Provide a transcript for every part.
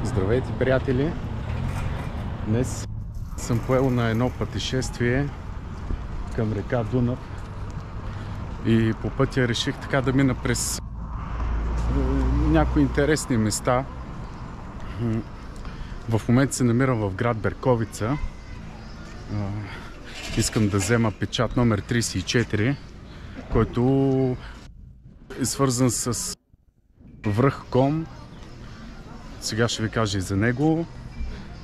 Здравейте, приятели! Днес съм поел на едно пътешествие към река Дунав и по пътя реших така да мина през някои интересни места. В момента се намирам в град Берковица. Искам да взема печат номер 34, който е свързан с връх Ком. Сега ще ви кажа и за него,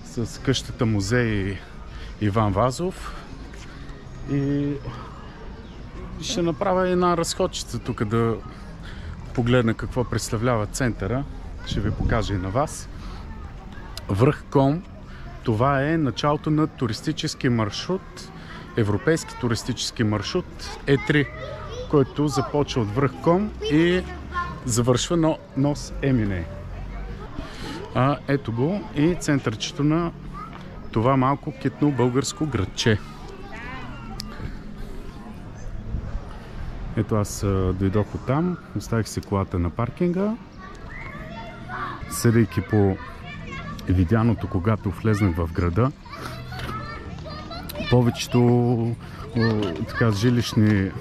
с къщата музей Иван Вазов, и ще направя една разходчица тук да погледна какво представлява центъра. Ще ви покажа и на вас. Връх Ком, това е началото на туристически маршрут, европейски туристически маршрут Е3, който започва от връх Ком и завършва на Нос Емине. Ето го и центърчето на това малко китно българско градче. Ето аз дойдох оттам, оставих си колата на паркинга, съдейки по видяното, когато влезнах в града. Повечето така жилищни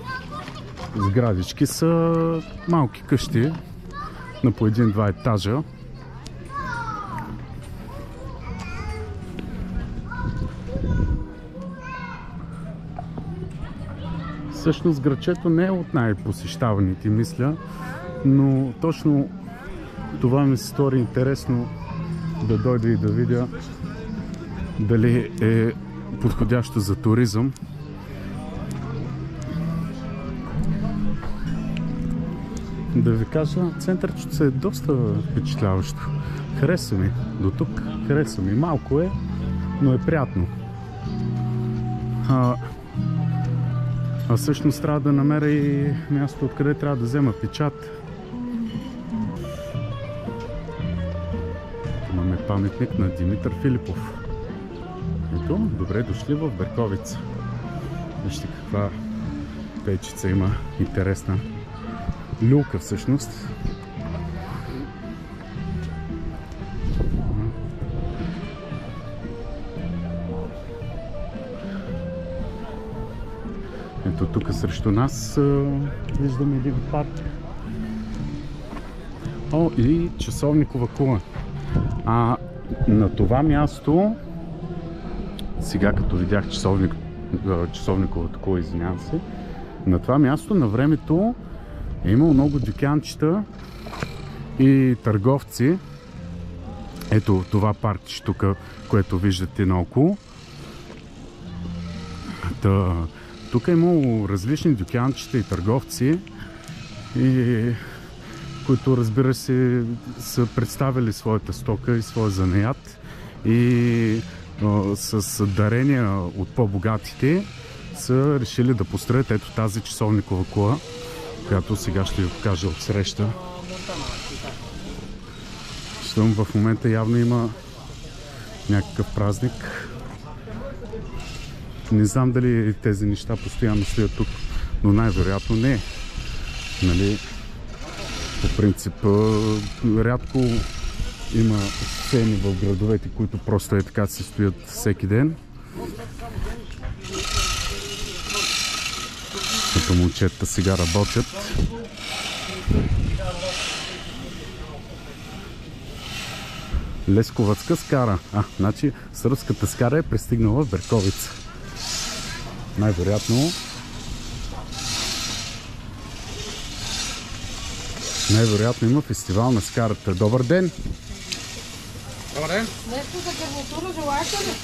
сградички са малки къщи на по един-два етажа. Всъщност градчето не е от най-посещаваните, мисля, но точно това ми се стори интересно да дойда и да видя дали е подходящо за туризъм. Да ви кажа, центърчето е доста впечатляващо. Хареса ми. До тук хареса ми. Малко е, но е приятно. А всъщност трябва да намеря и място, откъде трябва да взема печат. Имаме паметник на Димитър Филипов. Ето, добре дошли в Берковица. Вижте каква печица има, интересна. Люлка всъщност. Ето тук срещу нас виждаме един парк. И часовникова кула. На това място, сега като видях часовниковата кула, извинявам се, на това място на времето е имало много дюкянчета и търговци. Ето това паркче тук, което виждате наоколо. Тук е имало различни дюкянчета и търговци, които, разбира се, са представили своята стока и своя занаят, и с дарения от по-богатите са решили да построят ето тази часовникова кула, която сега ще ви покажа отсреща. Щом в момента явно има някакъв празник. Не знам дали тези неща постоянно стоят тук, но най-вероятно не. Нали? По принцип, рядко има сцени в градовете, които просто е така се стоят всеки ден. Като момчета сега работят. Лесковацка скара. Значи сръбската скара е пристигнала в Берковица. Най-вероятно има фестивал на скарата. Добър ден! Добър ден! Нещо за гарнитура желаете ли?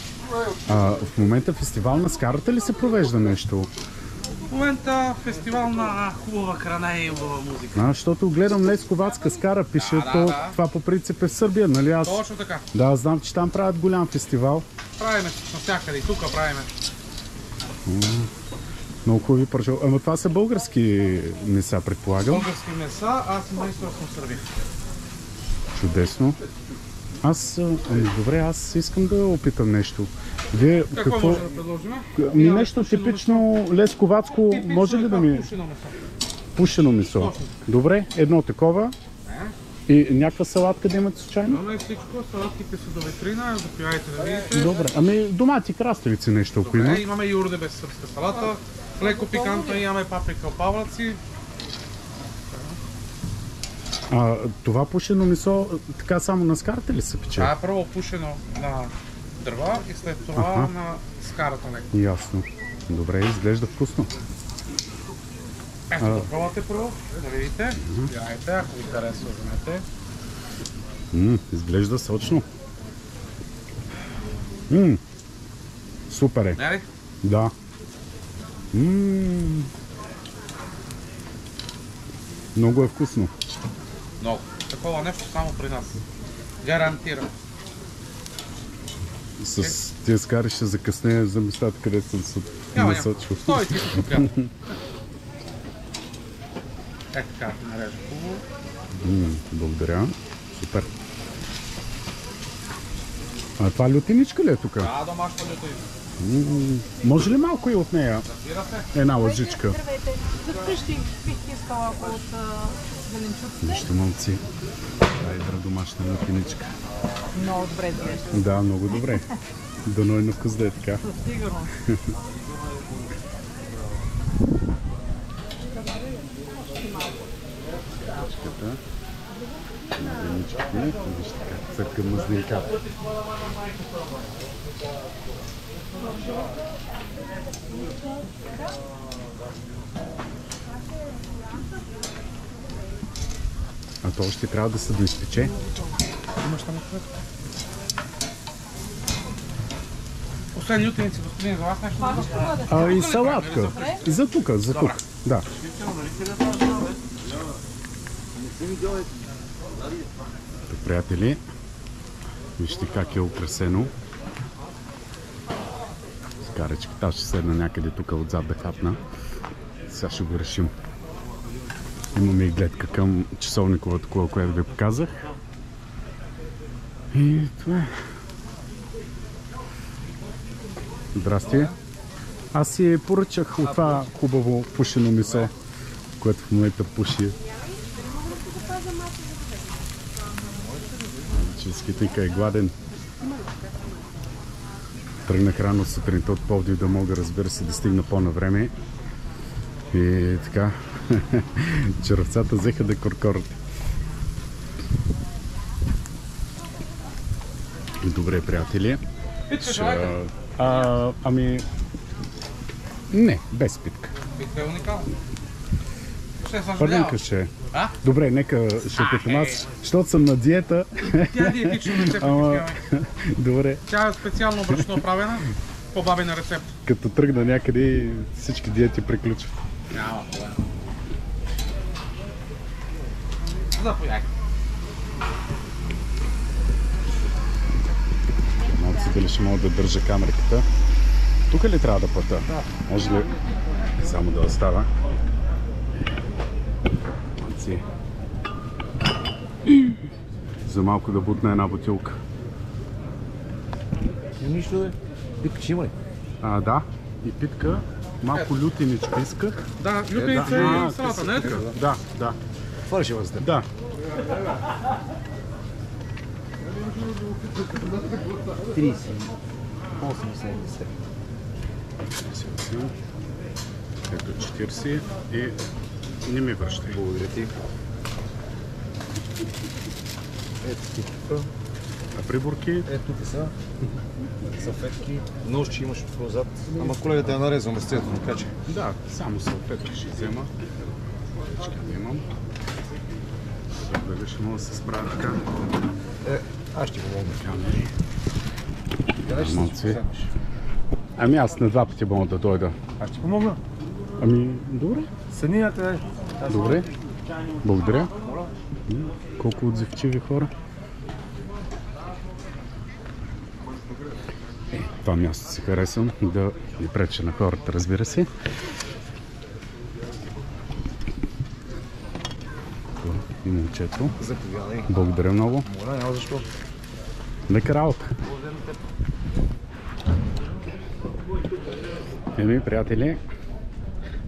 В момента фестивал на скарата ли се провежда нещо? В момента фестивал на хубава храна и хубава музика. Защото гледам Лесковацка скара, пише, това по принцип е в Сърбия, нали? Точно така. Да, знам, че там правят голям фестивал. Правиме навсякъде и тук правиме. Много хубави пържоли. Ама това са български меса, предполагам. Български меса, аз майстор съм сърбин. Чудесно. Добре, аз искам да опитам нещо. Вие какво може да предложим? Нещо типично лесковацко, може ли да ми... Пушено месо. Пушено месо. Добре, едно такова. И някаква салатка да имате случайно? Имаме всичко, салатките са до витрина, заповядайте да видите. Добре, ами домати, краставици нещо, ако има. Имаме юрде без сръбска салата, леко пикантно имаме паприка, павлаци. Това пушено месо така само на скарата ли се пече? Това е първо пушено на дърва и след това на скарата леко. Ясно. Добре, изглежда вкусно. Ето да пробвате първо, да видите. Гледайте, ако ви харесва, вземете. Изглежда сочно. Супер е. Не ли? Да. Много е вкусно. Много. Такова нещо само при нас. Гарантирам. С тия скари ще закъснея за местата, където съм се насочил. Стой ти тук. Ето така, нарежа хубаво. Благодаря. Супер. А това лютиничка ли е тук? Да, домашна лютиничка. Може ли малко и от нея? Една лъжичка. Здравейте. За вкъщи бих искала от зеленчуците. Нищо, малци. Едра домашна лютиничка. Много добре изглежда. Да, много добре. Дано е на вкус да е така. Със сигурност. Лютиничките. Вижте как църка мазнинката. А то още трябва да се доизпече. Имаш там нещо? Освен лютеници, господин, за вас нещо? И салатка. И за тук, за тук. Да. Так, приятели, вижте как е украсено. Скарачката, аз ще седна някъде тук отзад да хапна. Сега ще го решим. Имаме и гледка към часовниковата кула, която ви показах. И това е. Здрасти. Аз си поръчах от това хубаво пушено месо, което в момента пуши. Че скитника е гладен. Тръгнах рано сутринта от Пловдив да мога, разбира се, да стигна по-навреме. И така, червцата взеха да коркорят. Добре, приятели. Ами... Не, без питка. Питка е уникална. Ще съжалявам. Първенка ще е. Добре, нека ще питам аз, защото съм на диета. Тя е диетична рецепта. Ама... Добре. Тя е специално брашно правена, по бабина рецепта. Като тръгна някъде, всички диети приключват. Няма проблем. Заповядайте. Малко си дали ще мога да държа камерката. Тук ли трябва да плата? Да. Може ли само да остава? Малци. За малко да бутна една бутилка. Нищо бе. Питка ще има ли? Да. И питка. Малко лютиничка исках. Да, лютеница и салата, не е така? Да, да. Това ли ще бъде? Да. Ето 40 и не ми връщай. Благодаря ти. Ето ти тук. А приборки? Ето тук са. Салфетки. Нож, че имаш отзад. Ама колегата я нарезва местето, така че. Да, само салфетки ще взема. Всички имам. Дали ще мога да се справя така? Аз ще помогна. Камери. Къде ще Малци. се вземеш? Ами аз на два пъти мога да дойда. Аз ще помогна. Ами, добре. Сънията е. Добре. Благодаря. Колко отзивчиви хора. Това място си харесвам, да не преча на хората, разбира се. И момчето. Заповядай. Благодаря много. Моля, няма защо. Лека работа. Еми, приятели,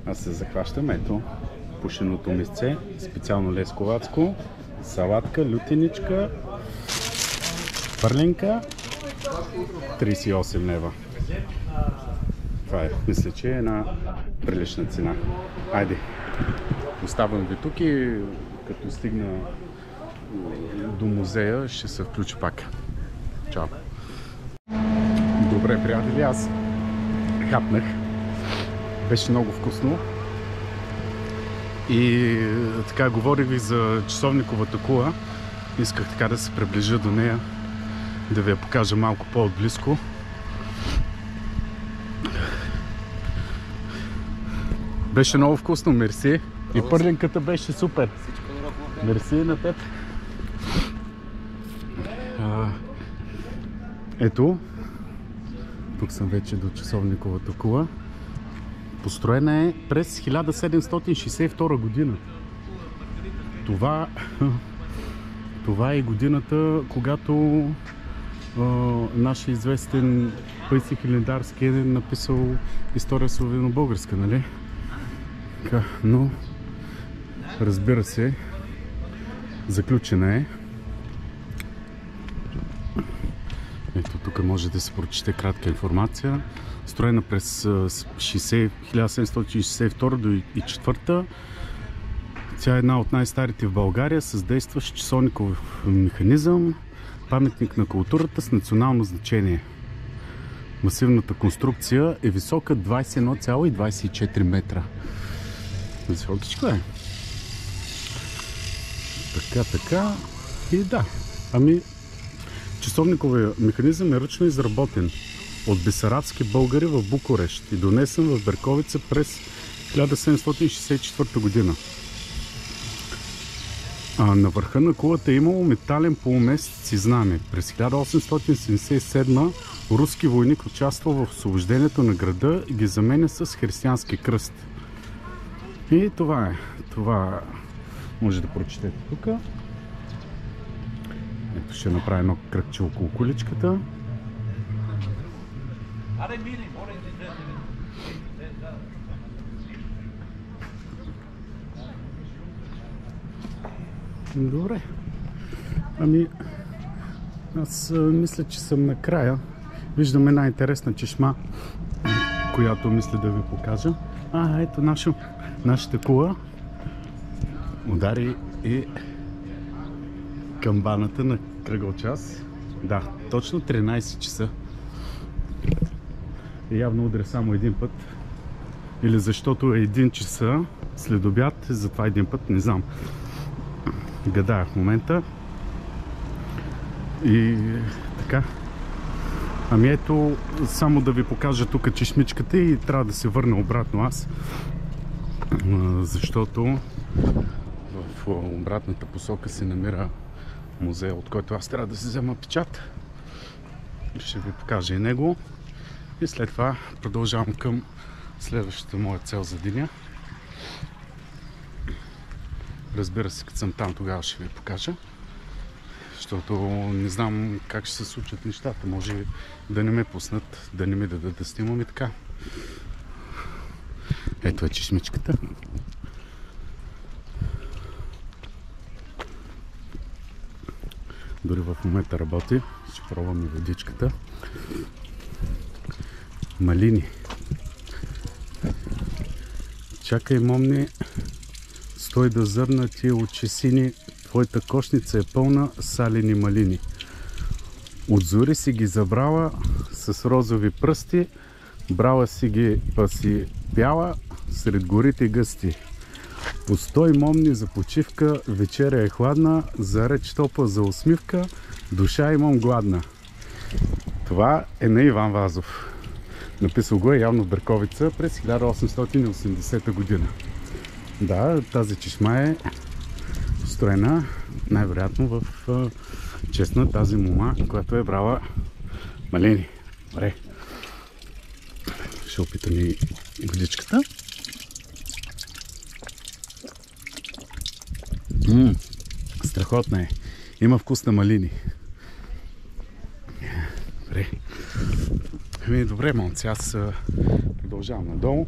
аз се захващам. Ето, пушеното месце, специално лесковацко, салатка, лютиничка, пърлинка, 38 лева. Това е, мисля, че е една прилична цена. Айде, оставам ви тук и като стигна до музея ще се включа пак. Чао! Добре, приятели, аз хапнах. Беше много вкусно. И така, говорих ви за часовниковата кула. Исках така да се приближа до нея, да ви я покажа малко по-отблизко. Беше много вкусно, мерси. И пърлинката беше супер. Мерси на теб. Ето, тук съм вече до часовниковата кула. Построена е през 1762 година. Това е годината, когато нашия известен Паисий Хилендарски е написал история славяно-българска, нали? Но, разбира се, заключена е. Ето, тук може да се прочете кратка информация. Строена през 1762 до 4. Тя е една от най-старите в България с действащ часовников механизъм, паметник на културата с национално значение. Масивната конструкция е висока 21,24 метра. Високичко е. Така. И да. Часовниковият механизъм е ръчно изработен от бесарабски българи в Букурещ и донесен в Берковица през 1764 година. На върха на кулата е имало метален полумесец и знаме. През 1877 руски войник участвал в освобождението на града и ги заменя с християнски кръст. И това е. Това може да прочетете тук. Ето ще направя едно кръгче около куличката. Добре. Аз мисля, че съм накрая. Виждам една интересна чешма, която мисля да ви покажа. Ето нашата кула удари и камбаната на кръгъл час. Да, точно 13 часа. Явно удря само един път. Или защото е 1 часа след обяд, затова един път, не знам. Гадая в момента. И така. Ето, само да ви покажа тук чешмичката и трябва да се върна обратно аз. Защото в обратната посока се намира музея, от който аз трябва да си взема печат. Ще ви покажа и него. И след това продължавам към следващата моя цел за деня. Разбира се, като съм там, тогава ще ви покажа. Защото не знам как ще се случат нещата. Може да не ме пуснат, да не ми дадат да снимам и така. Ето е чешмичката. Дори в момента работи. Ще пробвам и водичката. Малини. Чакай, момни, стой да зърна тия очесини. Твоята кошница е пълна салени малини. От зори си ги забрала с розови пръсти, брала си ги, па си пяла сред горите гъсти. Постой, момни, за почивка, вечеря е хладна, за реч топла за усмивка, душа имам гладна. Това е на Иван Вазов. Написал го е явно в Берковица през 1880 година. Да, тази чешма е строена най-вероятно в чест на тази мома, която е брала малини. Добре. Ще опитам и водичката. Страхотна е. Има вкус на малини. Добре. Добре, малци, аз продължавам надолу.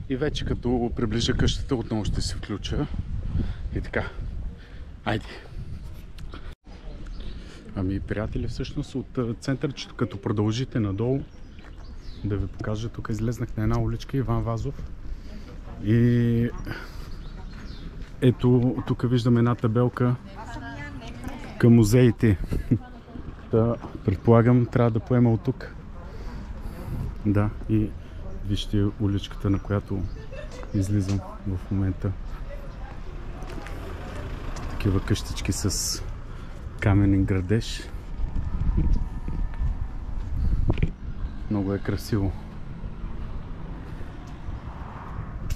И вече като приближа къщата, отново ще се включа. И така. Айде! Ами, приятели, всъщност от центърчето, като продължите надолу, да ви покажа, тук излезнах на една уличка, Иван Вазов. И ето, тук виждаме една табелка към музеите. Да, предполагам, трябва да поема от тук. Да, и вижте уличката, на която излизам в момента. Такива къщички с каменен градеж. Много е красиво.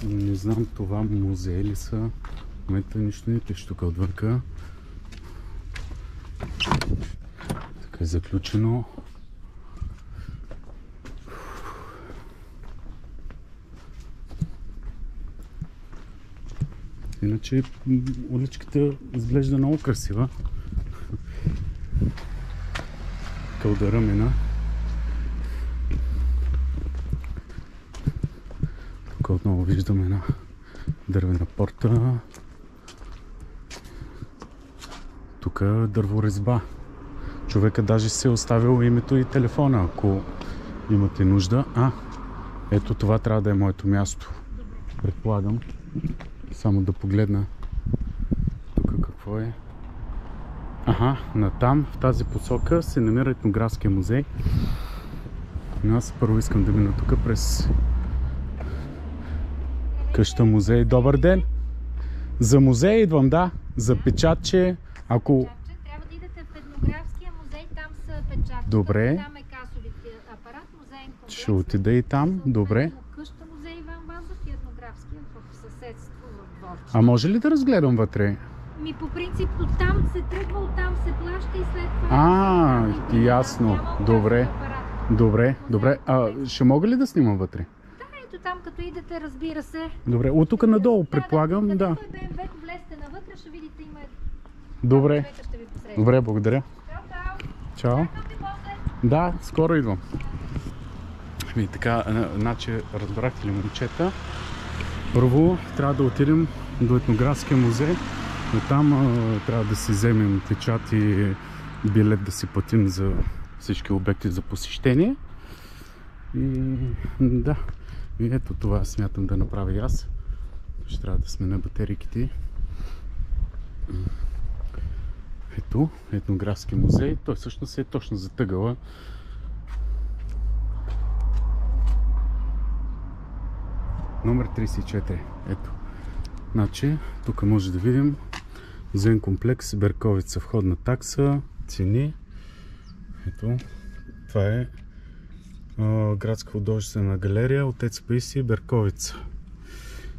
Не знам това музей ли са. В момента нищо не пише тук отвърка. Така е заключено. Иначе уличката изглежда много красива. Кълдара мина. Тук отново виждаме една дървена порта. Тук дърворезба. Човека даже се е оставил името и телефона, ако имате нужда. Ето това трябва да е моето място. Предполагам. Само да погледна тук какво е. Натам, в тази посока се намира Етнографския музей. Но аз първо искам да мина тук през къща музей. Добър ден! За музей идвам, да. За печатче. Ако... Трябва да идете в Етнографския музей, там са печатчета. Добре. Там е касовите апарат, музейен комплекс. Ще отида и там. Добре. Къща музей Иван Вазов и Етнографския в съседство в дворче. А може ли да разгледам вътре? По принцип, оттам се тръгва, оттам се плаща и след това... Ясно. Добре. Добре. Ще мога ли да снимам вътре? Да, ето там, като идете, разбира се. Добре. От тук надолу, предполагам, да. Където е БМВ-то, влезте навътре, ще видите, има... Добре. Ще ви посреща. Добре, благодаря. Чао. Чакам ви после. Да, скоро идвам. И така, значи, разбрахте ли, момчета? Първо трябва да отидем до Етнографския музей. Оттам трябва да си вземем печат и билет да си платим за всички обекти за посещение. И да, и ето това смятам да направя и аз. Ще трябва да смена батерийките. Ето, Етнографски музей. Той всъщност е точно затъгала. Номер 34. Ето. Значи, тук може да видим музеен комплекс Берковица, входна такса, цени. Ето, това е градска художествена галерия Отец Паисий, Берковица.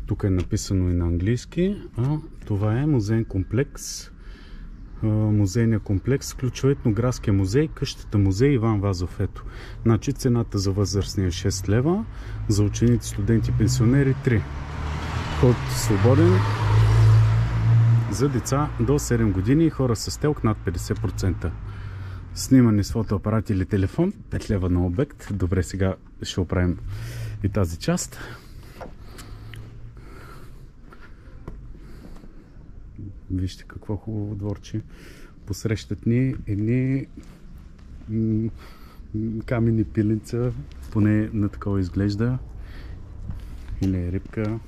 Тук е написано и на английски. Това е музеен комплекс. Музейният комплекс включва Етнографския музей, къщата музей Иван Вазов. Ето. Значи цената за възрастния 6 лева, за ученици, студенти, пенсионери 3. Вход свободен. За деца до 7 години и хора с телк над 50%. Снимане с фотоапарат или телефон 5 лева на обект. Добре, сега ще оправим и тази част. Вижте какво хубаво дворче. Посрещат ни едни каменни пиленца, поне на такова изглежда. Или е рибка.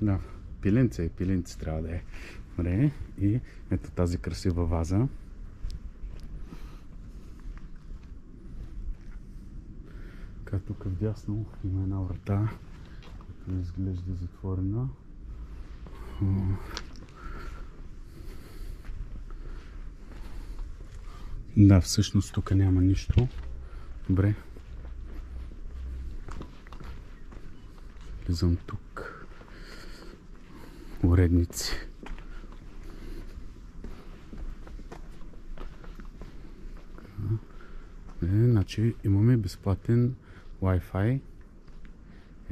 Да, пиленце трябва да е. Добре, и ето тази красива ваза. Така, тук вдясно има една врата, която изглежда затворена. Да, всъщност тук няма нищо. Добре. Влизам тук. Уредници. Значи имаме безплатен Wi-Fi.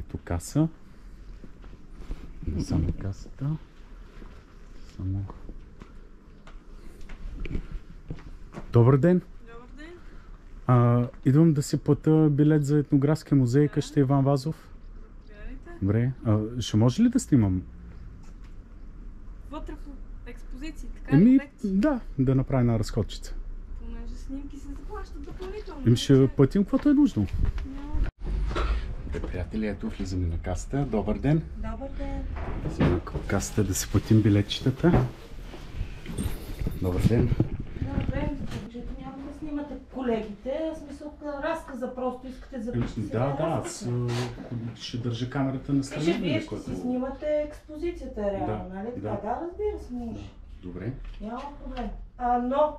Ето каса. Не само касата. Само... Добър ден! Добър ден! Идвам да си платя билет за Етнографския музей, къща Иван Вазов. Заповядайте. Добре. Ще може ли да снимам? Вътре в експозиции, така Еми, лекции. да направи една разходчица. Понеже снимки се заплащат допълнително. Еми ще платим каквото е нужно. Няма. Добре, приятели, ето влизаме на касата. Добър ден. Добър ден. Сега на касата да си платим билетчетата. Добър ден. Добър ден. Няма да снимате колегите, смисъл разказа просто искате да запишете сега Аз ще държа камерата на страна. Вие ще си снимате експозицията реално, нали? Да. Да, разбира се, може. Добре. Няма проблем. Но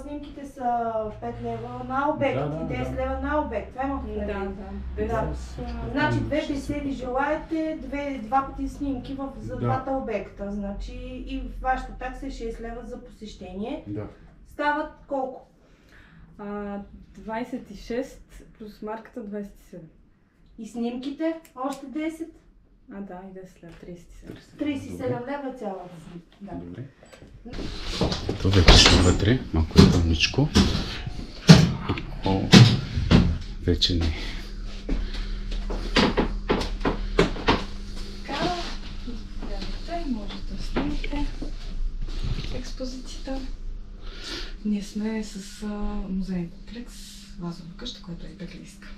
снимките са 5 лева на обект и 10 лева на обект. Това имах предвид. Да. Значи 2 беседи желаете, 2 пъти снимки за двата обекта. Значи и вашата такса е 6 лева за посещение. Да. Стават колко? 26 плюс марката 27. И снимките? Още 10? Да, и 10 лева, 37. 37 лева е цялата. Да. Добре. Ето вече съм вътре, малко е тъмничко. Вече не. Така, може да снимете експозицията. Ние сме с музейен комплекс Лазарова къща, който е беглийска.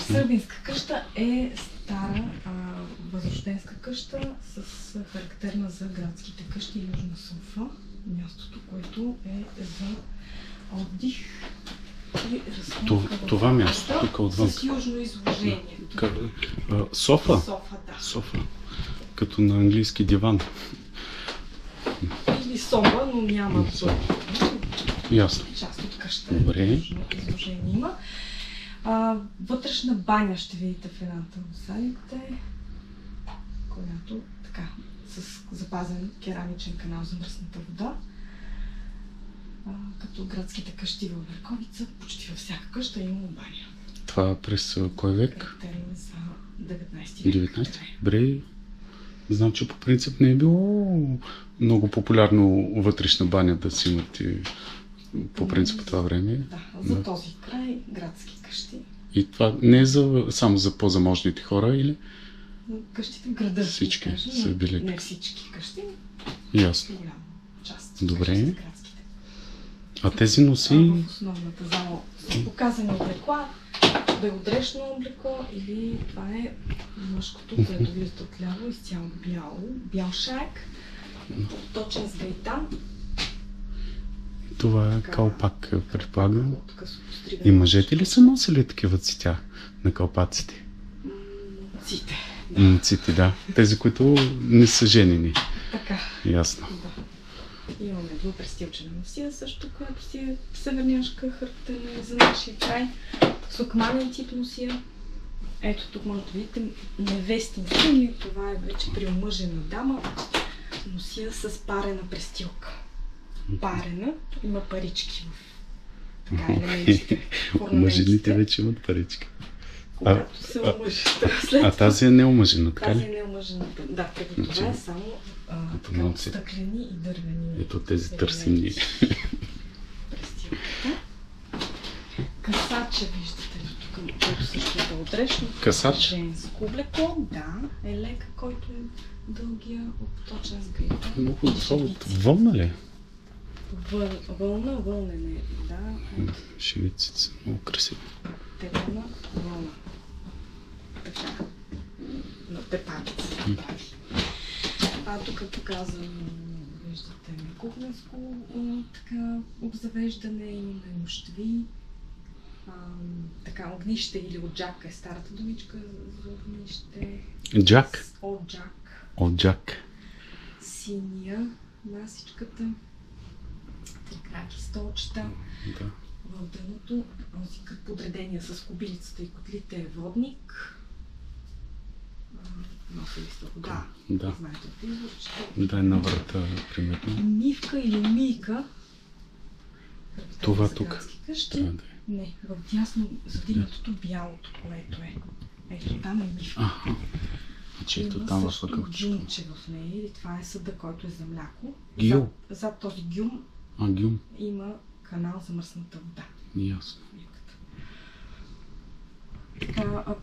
Сърбинска къща е стара възрожденска къща с характерна за градските къщи Южна Софа. Мястото, което е за отдих и разходка. Това място, тук отвън. С южно изложение. Софа? Софа, да. Софа. Като на английски диван. Или соба, но няма Ясно. част от къща. Добре. Южно изложение има. Вътрешна баня ще видите в едната от залите, която така, с запазен керамичен канал за мръсната вода. Като градските къщи в Берковица, почти във всяка къща има баня. Това през кой век? Характерни за 19 век. 19. Добре. Знам, че по принцип не е било много популярно вътрешна баня да си имате по принцип по това време. Да, за този край градски къщи. И това не е само за по-заможните хора или? Къщите в града. Всички кажа, са били. Не всички къщи, Ясно. голяма част. Добре. Градските. А тези носи? В основната зала са показани облекла, белодрешно облекло или това е мъжкото, което виждате отляво, изцяло бяло, бял шайк, точен с гайтан. Това е калпак, предполагам. От късо постригане. И мъжете ли са носили такива цветя на калпаците? Ците. Ците, да. Тези, които не са женени. Така. Ясно. Да. Имаме двупрестилчена носия, също, която си е северняшка, характерна за нашия край. Сукманен тип носия. Ето тук може да видите невестинска, и това е вече при омъжена дама. Носия с парена престилка. Парена, има парички в така елементите. Мъжените вече имат парички. Когато се омъжат. А тази е неомъжена, така Тази е ли? неомъжена. Да, като това е само стъклени и дървени. Ето тези търсим ние. Престилката. Касача виждате тук, който също е дълдрешно. Касач? Женско облекло, да. Е лека, който е дългия, обточен с грита. Много от вълна ли? Вълнене, да. Шевиците са много красиви. Тепана вълна. Така. На пепаница се прави. Тук е показано, виждате, кухненско така обзавеждане, имаме нощви. Така, огнище или оджак е старата думичка за огнище. Джак? Оджак. Оджак. Синия масичката. Трикраки столчета. Да. В дъното подредения с кобилицата и котлите е водник. Носили сте вода. Да. Знаете от изворчета. Да, е на врата, примерно. Мивка или мийка. Това за тук. градски къщи. Трябва да е. Не, в дясно задигнатото бялото, което е. Ето там е мивка. Значи ето Има там в също ъгълчето. гюмче в нея, или това е съда, който е за мляко. Гюм? Зад този гюм Гюм. има канал за мръсната вода. Ясно.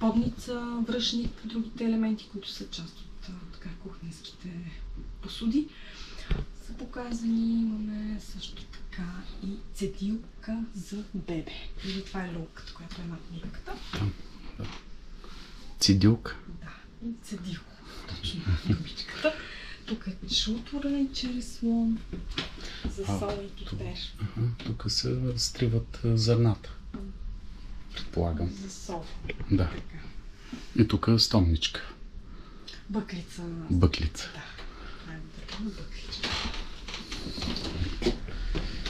Подница, връшник, другите елементи, които са част от така кухненските посуди. са показани. Имаме също така и цедилка за бебе. Или това е лулката, която е над мивката. Цедилка? Да, и цедилка. Точно, гъбичката. Тук е шутора и череслон за сол и пипер. Тук се разтриват зърната. Предполагам. За сол. Да. Така. И тук е стомничка. Бъклица. Бъклица. Да. Това е бъкличка.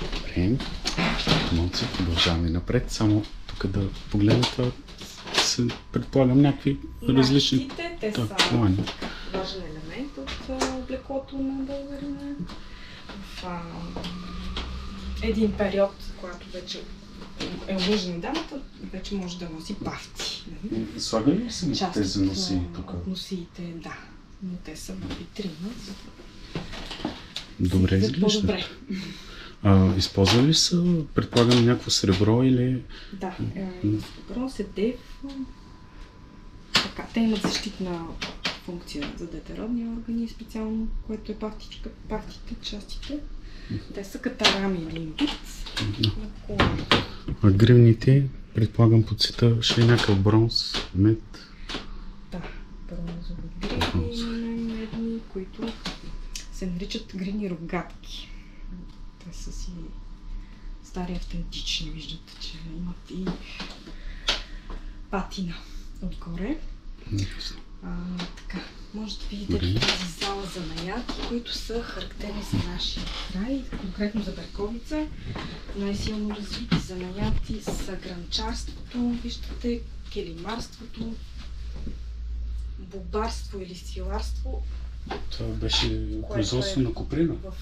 Добре. Малци, продължаваме напред. Само тук да погледнете, се предполагам някакви различни Накидите, те са плани. важен елемент от облеклото на българина. В един период, когато вече е омъжена дамата, вече може да носи пафти. Слагали ли са Част тези от, носи тук? от носиите, да. Но те са в витрина, за Добре да изглежда. по-добре. Използвали ли са, предполагам, някакво сребро или... Да, сребро, седев. Така, те имат защитна функция за детеродни органи, специално, което е пахтите, частите. Те са катарами или вид на колана. А гривните, предполагам, по цвета ще е някакъв бронз, мед. Да, бронзови гривни, медни, които се наричат гривни рогатки. Те са си стари автентични, виждате, че имат и патина отгоре. Така, може да видите тази зала за наяти, които са характерни за нашия край, конкретно за Берковица. Най-силно развити занаяти са гранчарството, виждате, келимарството, бобарство или свиларство. Това беше производство на коприна. В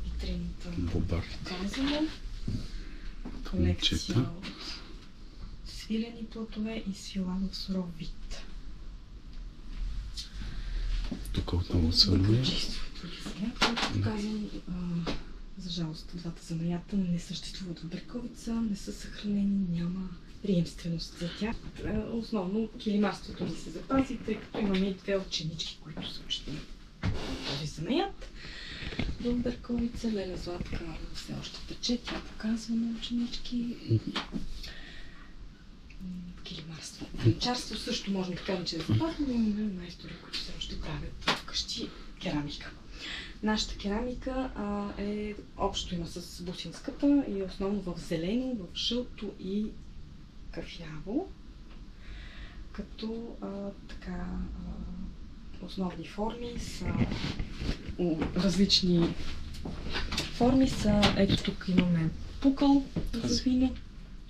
витрината. Бобарите. Казано. Колекция от свилени платове и свила в суров вид. Тук отново са нови. Казвам, за жалост, двата занаята не съществуват в Берковица, не са съхранени, няма приемственост за тях. Основно килимарството ни се запази, тъй като имаме и две ученички, които са учени този занаят. В Берковица Леля Златка все още тече, тя показва на ученички. Килимарство. Гранчарство също можем да кажем, че е запазено, но имаме майстори, които все още правят вкъщи керамика. Нашата керамика е общо има с бусинската и основно в зелено, в жълто и кафяво. Като основни форми са различни форми са, ето тук имаме пукъл за вино,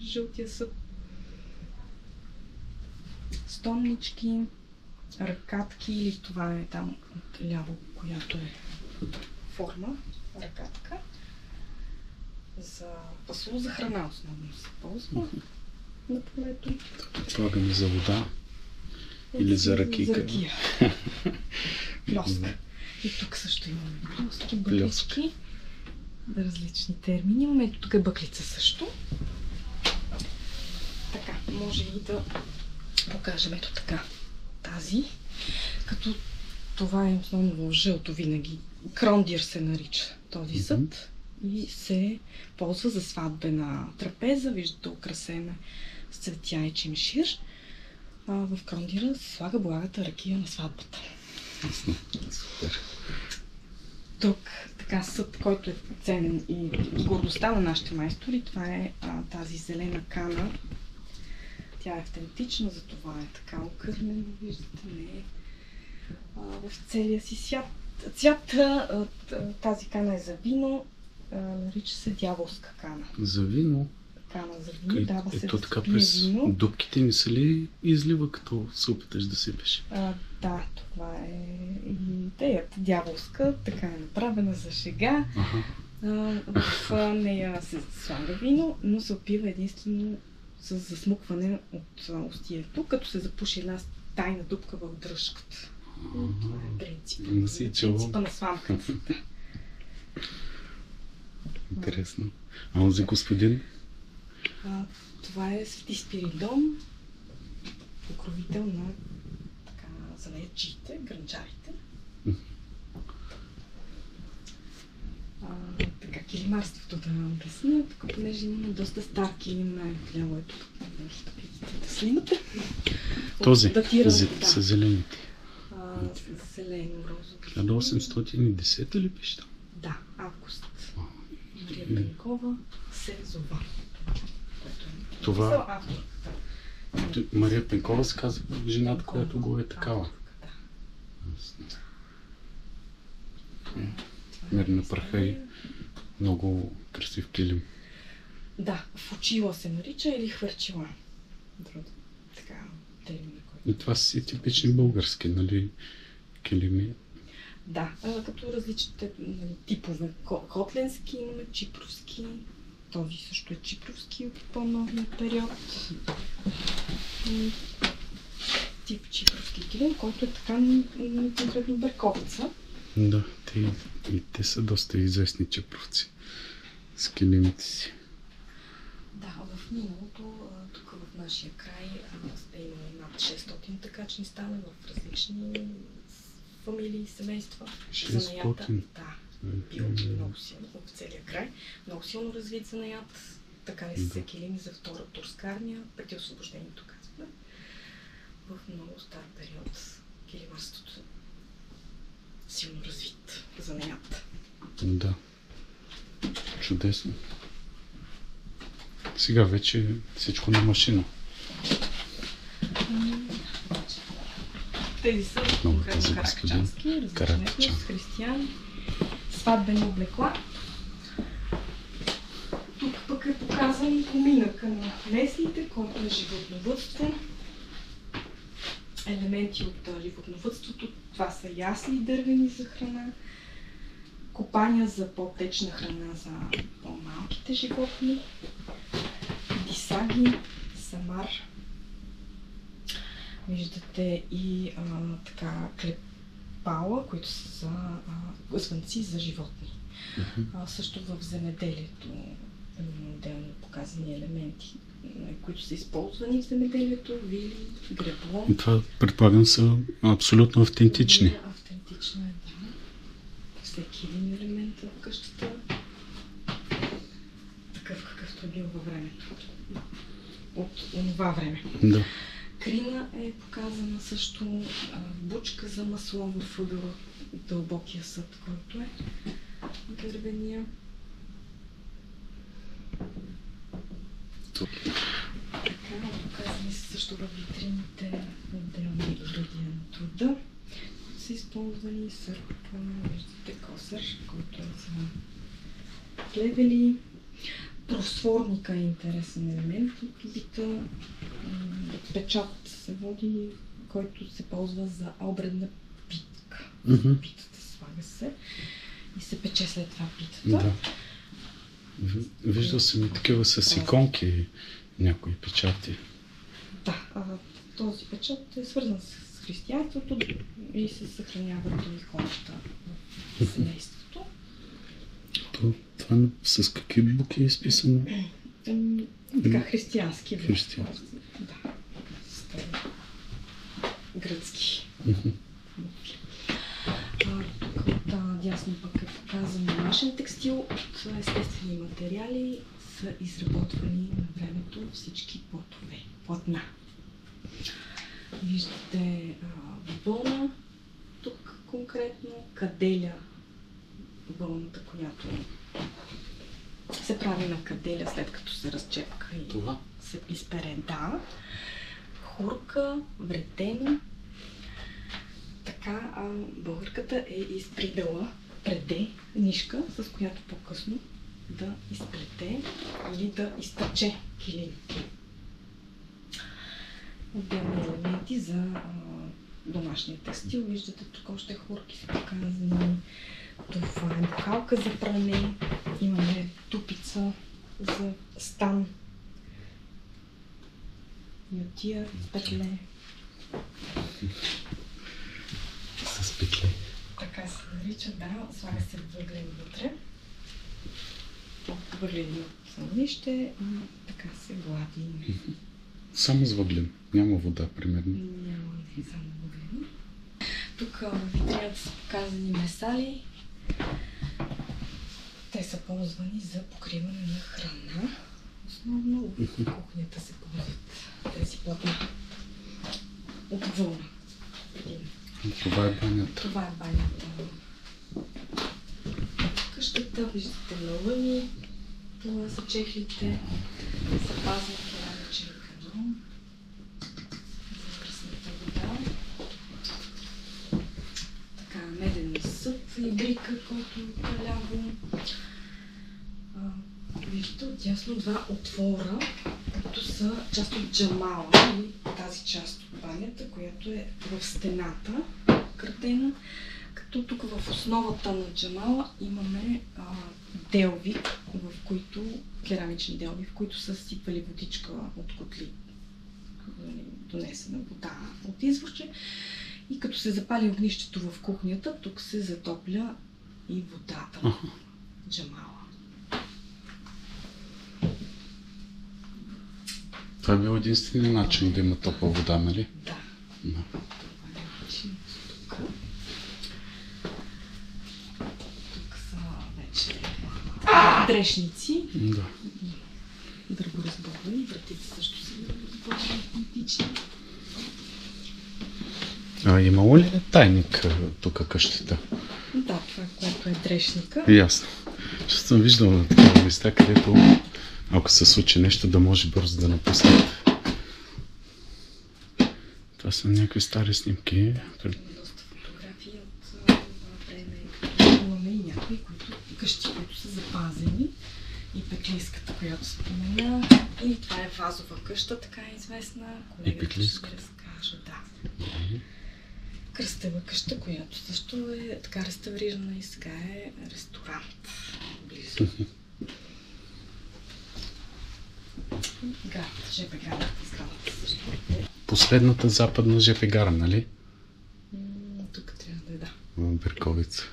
жълтия съд, стомнички, ръкатки, или това е там отляво, която е форма, ръкатка. За пасуло за храна основно се ползва на полето. Предполагаме за вода или за ракийка. За ракия. Плоска. И тук също имаме плоски, бъклички. Различни термини. Имаме тук е бъклица също. Така, може и да покажем ето така тази. Като това е основно в жълто винаги. Крондир се нарича този съд. И се ползва за сватбена трапеза. Виждате, украсена с цветя и чемшир. В крондира се слага благата ракия на сватбата. Супер. Друг така съд, който е ценен и гордостта на нашите майстори, това е тази зелена кана. Тя е автентична, затова е така окърнена, виждате, не е в целия си цвят. Тази кана е за вино, нарича се дяволска кана. За вино? Кана за вино, дава се да така се пие през вино. дупките не са ли излива, като се опиташ да сипеш? Да, това е идеята дяволска, така е направена за шега. В нея се слага вино, но се опива единствено с засмукване от устието, като се запуши една тайна дупка в дръжката. Това е принципа на сламката. Интересно. А онзи господин? Това е Свети Спиридон, покровител на занаятчиите, гранчарите. така, килимарството да обясня, тук понеже имаме доста стар килим, най-ляво е тук, може да снимате. Този, Датиран, с зелените. Зелено-розово. 1810 ли беше там? Да, август. Мария Пенкова се зова. Това... Авторката. Мария Пенкова се казва жената, която го е такава. Мирна праха и много красив килим. Да, фучила се нарича или хвърчила. Така, термин. И това си типични български, нали, килими? Да, като различните типове. Котленски имаме, чипровски. Този също е чипровски от по-новия период. Тип чипровски килим, който е така конкретно берковица. Да, те са доста известни чипровци с килимите си. Да, в миналото, тук в нашия край, сте имали над 600 такачни стана в различни фамилии и семейства. 600? Да, бил много силно в целия край. Много силно развит занаят. Така не са килими за втора турска армия, преди освобождението, казваме. В много стар период килимарството силно развит занаят. Да. Чудесно. Сега вече всичко на машина. Тези са конкретно каракачански, различни с християни, сватбени облекла. Тук пък е показан поминъка на местните, който е животновъдство. Елементи от животновъдството. Това са ясли дървени за храна, копания за по-течна храна за по-малките животни, дисаги, самар. Виждате и така клепала, които са за звънци за животни. Също в земеделието отделно показани елементи, които са използвани в земеделието, вили, гребло. И това, предполагам, са абсолютно автентични. Автентично е, да. Всеки един елемент в къщата, такъв какъвто е бил във времето. От това време. Да. Крина е показана също, бучка за масло в ъгъла, дълбокия съд, който е дървения. Така, показани са също във витрините отделни оръдия на труда, които са използвани, сърпа, виждате косър, който е за плевели. Просворника е интересен елемент от бита. Печат се води, който се ползва за обредна питка. Питата слага се и се пече след това питата. Да. Виждал съм и такива с иконки, някои печати. Да, този печат е свързан с християнството и се съхранява до иконата в семейството. Това с какви букви е изписано? Така, християнски. Християнски. Да. Гръцки. Тук дясно пък е показан домашен текстил от естествени материали, са изработвани на времето всички платна. Виждате вълна, тук конкретно каделя, вълната, която се прави на каделя след като се разчепка и се изпере. Да. Хурка, вретена. Така българката е изпридала преде нишка, с която по-късно да изплете или да изпече килим. Отделни елементи за домашния текстил. Виждате, тук още хурки са показани. Това е бухалка за пране. Имаме тупица за стан. Ютия с петле. С петле. Така се нарича, да. Слага се въглен вътре. Въглени от съмнище и така се глади. Само с въглен. Няма вода, примерно. Няма, не само въглени. Тук в витрината са показани месали. използвани за покриване на храна. Основно в кухнята се ползват тези платна от вълна. Това е банята. Това е банята. Къщата, виждате налъни, това са чехлите, запазен керамичен канал за кръсната вода. Така, меден съд и брика, който е ляво. Виждате отясно два отвора, които са част от джамала или тази част от банята, която е в стената, кратена. Като тук в основата на джамала имаме делви, в които, керамични делви, в които са сипали водичка от котли, донесена вода от изворче. И като се запали огнището в кухнята, тук се затопля и водата на джамала. Това е бил единственият начин да има топла вода, нали? Да. Да. Това е начин тук. Тук са вече дрешници. Да. Дърборазборни. Вратите също са дърборазборни, антични. Имало ли е тайник тук къщата? Да, това, което е дрешника. Ясно. Ще съм виждал на такива места, където ако се случи нещо, да може бързо да напуснат. Това са някакви стари снимки. Доста фотографии от това време. Имаме и някои къщи, които са запазени. И петлийската, която спомена. И това е вазова къща, така е известна. Колегата ще ви разкаже. Да. Кръстева къща, която също е така реставрирана и сега е ресторант близо. Гарата, ЖП гарата, сградата също е. Последната западна ЖП гара, нали? Тук трябва да е, да. В Берковица.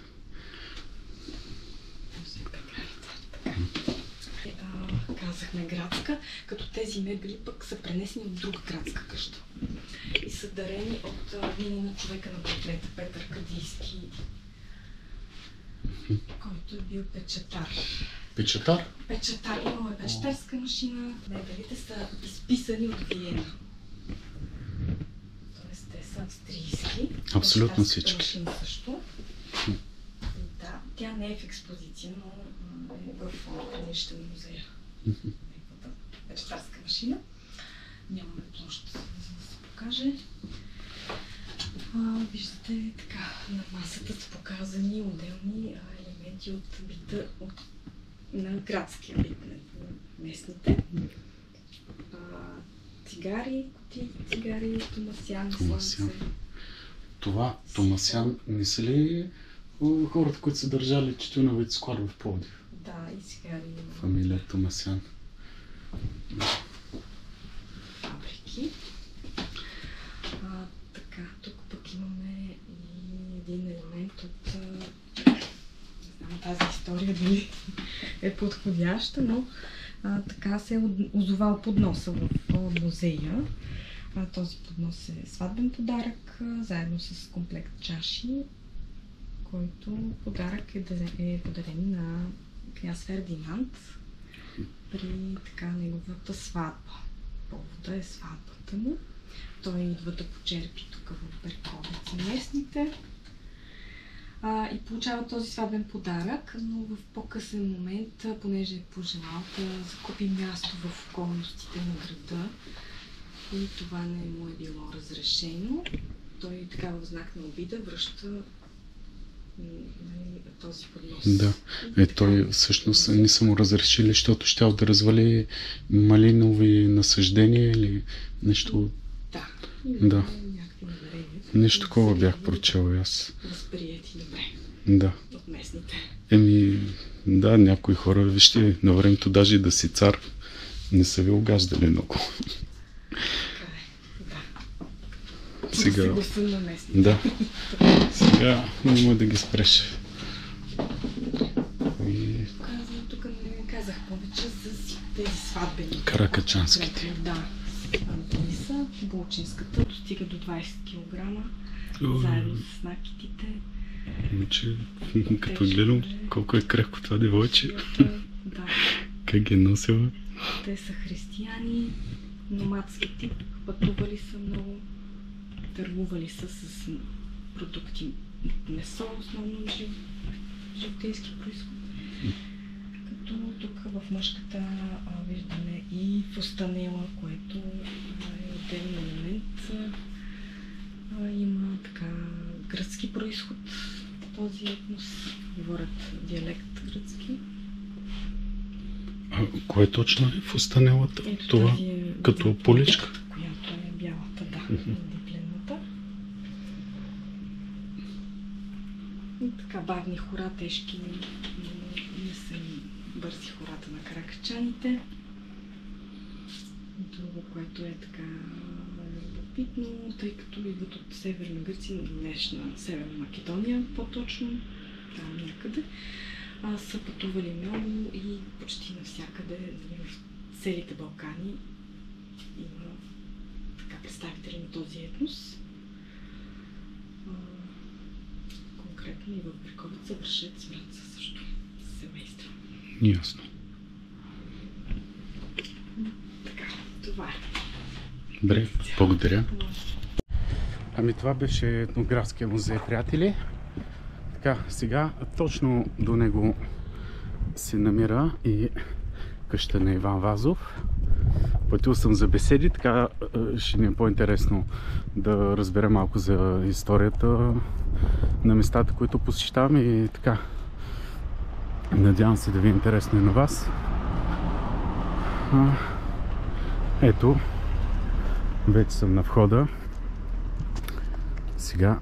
ЖП гарата. Казахме градска, като тези мебели пък са пренесени от друга градска къща. И са дарени от линия на човека на портрета Петър Кадийски, който е бил печатар. Печатар? Печатар. Имало е печатарска машина. Мебелите са изписани от Виена. Тоест те са австрийски. Абсолютно всички. Машина също. Да, тя не е в експозиция, но е в хранилище на музея. Печатарска машина. Нямаме площ за да се покаже. Виждате така, на масата са показани отделни елементи от бита на градския бит на местните. Цигари, кутии, цигари, томасян, слънце. Това томасян не са ли хората, които са държали тютюновите складове в Пловдив? Да, и цигари. Фамилия Томасян. Фабрики. Така, тук пък имаме и един елемент от... Не знам тази история дали е подходяща, но така се е озовал подноса в музея. Този поднос е сватбен подарък, заедно с комплект чаши, който подарък е подарен на княз Фердинанд при така неговата сватба. Повода е сватбата му. Той идва да почерпи тук в Берковица местните и получава този сватбен подарък, но в по-късен момент, понеже е пожелал да закупи място в околностите на града и това не му е било разрешено, той така в знак на обида връща този поднос. Да. Той всъщност не са му разрешили, защото щял да развали малинови насъждения или нещо. Да. Да. Някакви намерения. Нещо такова бях прочел и аз. Възприяти добре. Да. От местните. Да, някои хора, вижте, на времето даже да си цар не са ви огаждали много. Така е, да. Сега... на местните. Да. Сега няма да ги спреш. Тук не казах повече за тези сватбени. Каракачанските. Да. Сватбени са. Булчинската достига до 20 кг. Заедно с накитите. Че, като гледам колко е крехко това девойче, Да. как ги е носила. Те са християни, номадски тип, пътували са много, търгували са с продукти от месо, основно животински произход. Като тук в мъжката виждаме и фустанела, което е отделен елемент. Има така гръцки произход, този етнос, говорят диалект гръцки. А кое точно е фустанелата? Ето Това тази е като поличка? която е бялата, да, диплената. И така бавни хора, тежки, не са бързи хората на каракачаните. Друго, което е така любопитно, тъй като идват от Северна Гърция, днешна Северна Македония, по-точно, там някъде. Са пътували много и почти навсякъде, в целите Балкани има така представители на този етнос. Конкретно и в Берковица, Вършец, Враца също семейства. Ясно. Така, това е. Добре, благодаря. Ами това беше Етнографския музей, приятели. Така, сега точно до него се намира и къща на Иван Вазов. Платил съм за беседи, така ще ни е по-интересно да разберем малко за историята на местата, които посещаваме и така. Надявам се да ви е интересно и на вас. Ето, вече съм на входа. Сега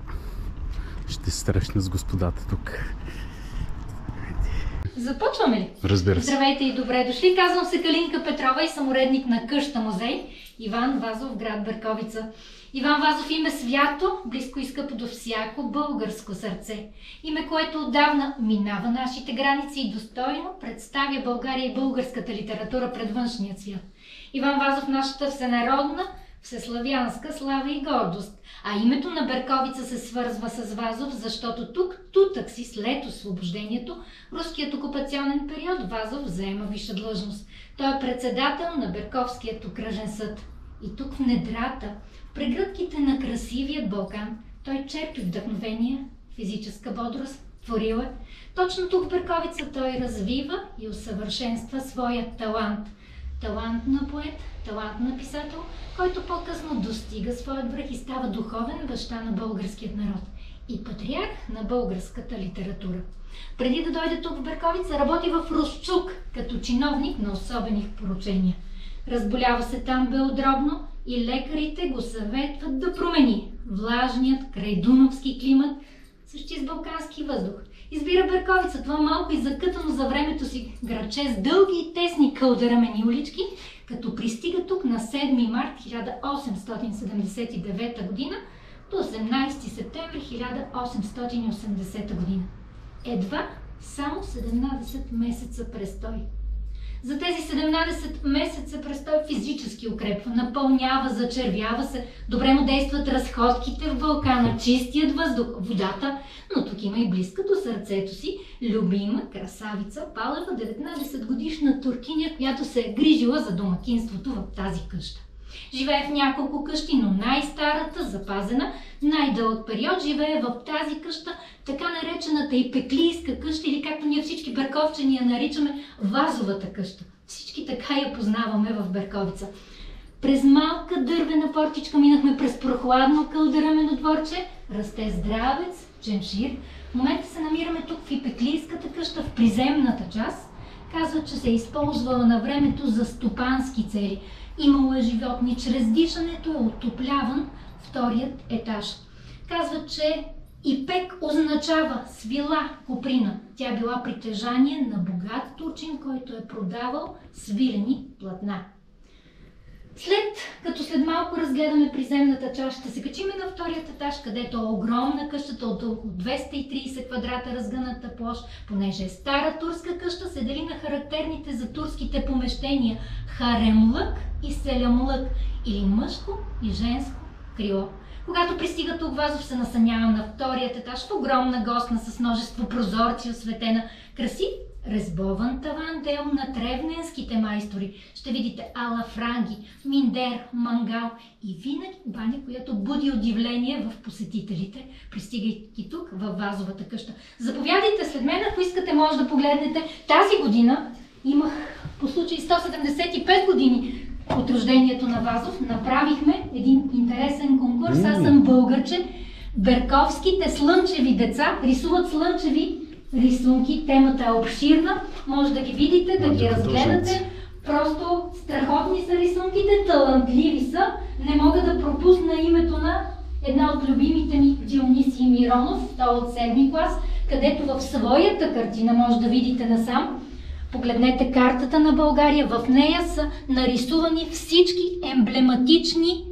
ще се срещна с господата тук. Започваме ли? Разбира се. Здравейте и добре дошли. Казвам се Калинка Петрова и съм уредник на къща музей Иван Вазов, град Берковица. Иван Вазов име свято, близко и скъпо до всяко българско сърце. Име, което отдавна минава нашите граници и достойно представя България и българската литература пред външния свят. Иван Вазов, нашата всенародна, всеславянска слава и гордост. А името на Берковица се свързва с Вазов, защото тутък си след освобождението, руският окупационен период, Вазов заема висша длъжност. Той е председател на Берковският окръжен съд. И тук в недрата, в прегръдките на красивият Балкан, той черпи вдъхновение, физическа бодрост, творил е. Точно тук в Берковица той развива и усъвършенства своя талант. Талант на поет, талант на писател, който по-късно достига своят връх и става духовен баща на българският народ и патриарх на българската литература. Преди да дойде тук в Берковица, работи в Русчук като чиновник на особени поручения. Разболява се там белодробно и лекарите го съветват да промени влажният крайдуновски климат с чист балкански въздух. Избира Берковица, това малко и закътано за времето си градче с дълги и тесни кълдарамени улички, като пристига тук на 7 март 1879 г. до 18 септември 1880 г. Едва само 17 месеца престой. За тези 17 месеца престой физически укрепва, напълнява, зачервява се, добре му действат разходките в Балкана, чистият въздух, водата, но тук има и близка до сърцето си любима красавица, палева 19-годишна туркиня, която се е грижила за домакинството в тази къща. Живее в няколко къщи, но най-старата, запазена, най-дълъг период живее в тази къща, така наречената и пеклийска къща, или както ние всички берковчани я наричаме, Вазовата къща. Всички така я познаваме в Берковица. През малка дървена портичка минахме през прохладно кълдарамено дворче, расте здравец, джемшир. В момента се намираме тук в Ипеклийската къща, в приземната част. Казват, че се е използвала на времето за стопански цели. Имало е животни, чрез дишането е отопляван вторият етаж. Казват, че Ипек означава свила, коприна. Тя била притежание на богат турчин, който е продавал свилени платна. След малко разгледаме приземната част, ще се качиме на вторият етаж, където е огромна къщата от около 230 квадрата разгъната площ. Понеже е стара турска къща, се дели на характерните за турските помещения харемлък и селямлък, или мъжко и женско крило. Когато пристига тук, Вазов се насънява на вторият етаж в огромна гостна с множество прозорци, осветена, красив резбован таван, дел на тревненските майстори. Ще видите ала франги, миндер, мангал и винаги баня, която буди удивление в посетителите, пристигайки тук във Вазовата къща. Заповядайте след мен, ако искате, може да погледнете. Тази година имах по случай 175 години от рождението на Вазов. Направихме един интересен конкурс. Аз съм българче. Берковските слънчеви деца рисуват слънчеви рисунки. Темата е обширна. Може да ги видите, да ги разгледате. Просто страхотни са рисунките, талантливи са. Не мога да пропусна името на една от любимите ми, Дионисий Миронов, той от 7-ми клас, където в своята картина, може да видите насам, погледнете картата на България, в нея са нарисувани всички емблематични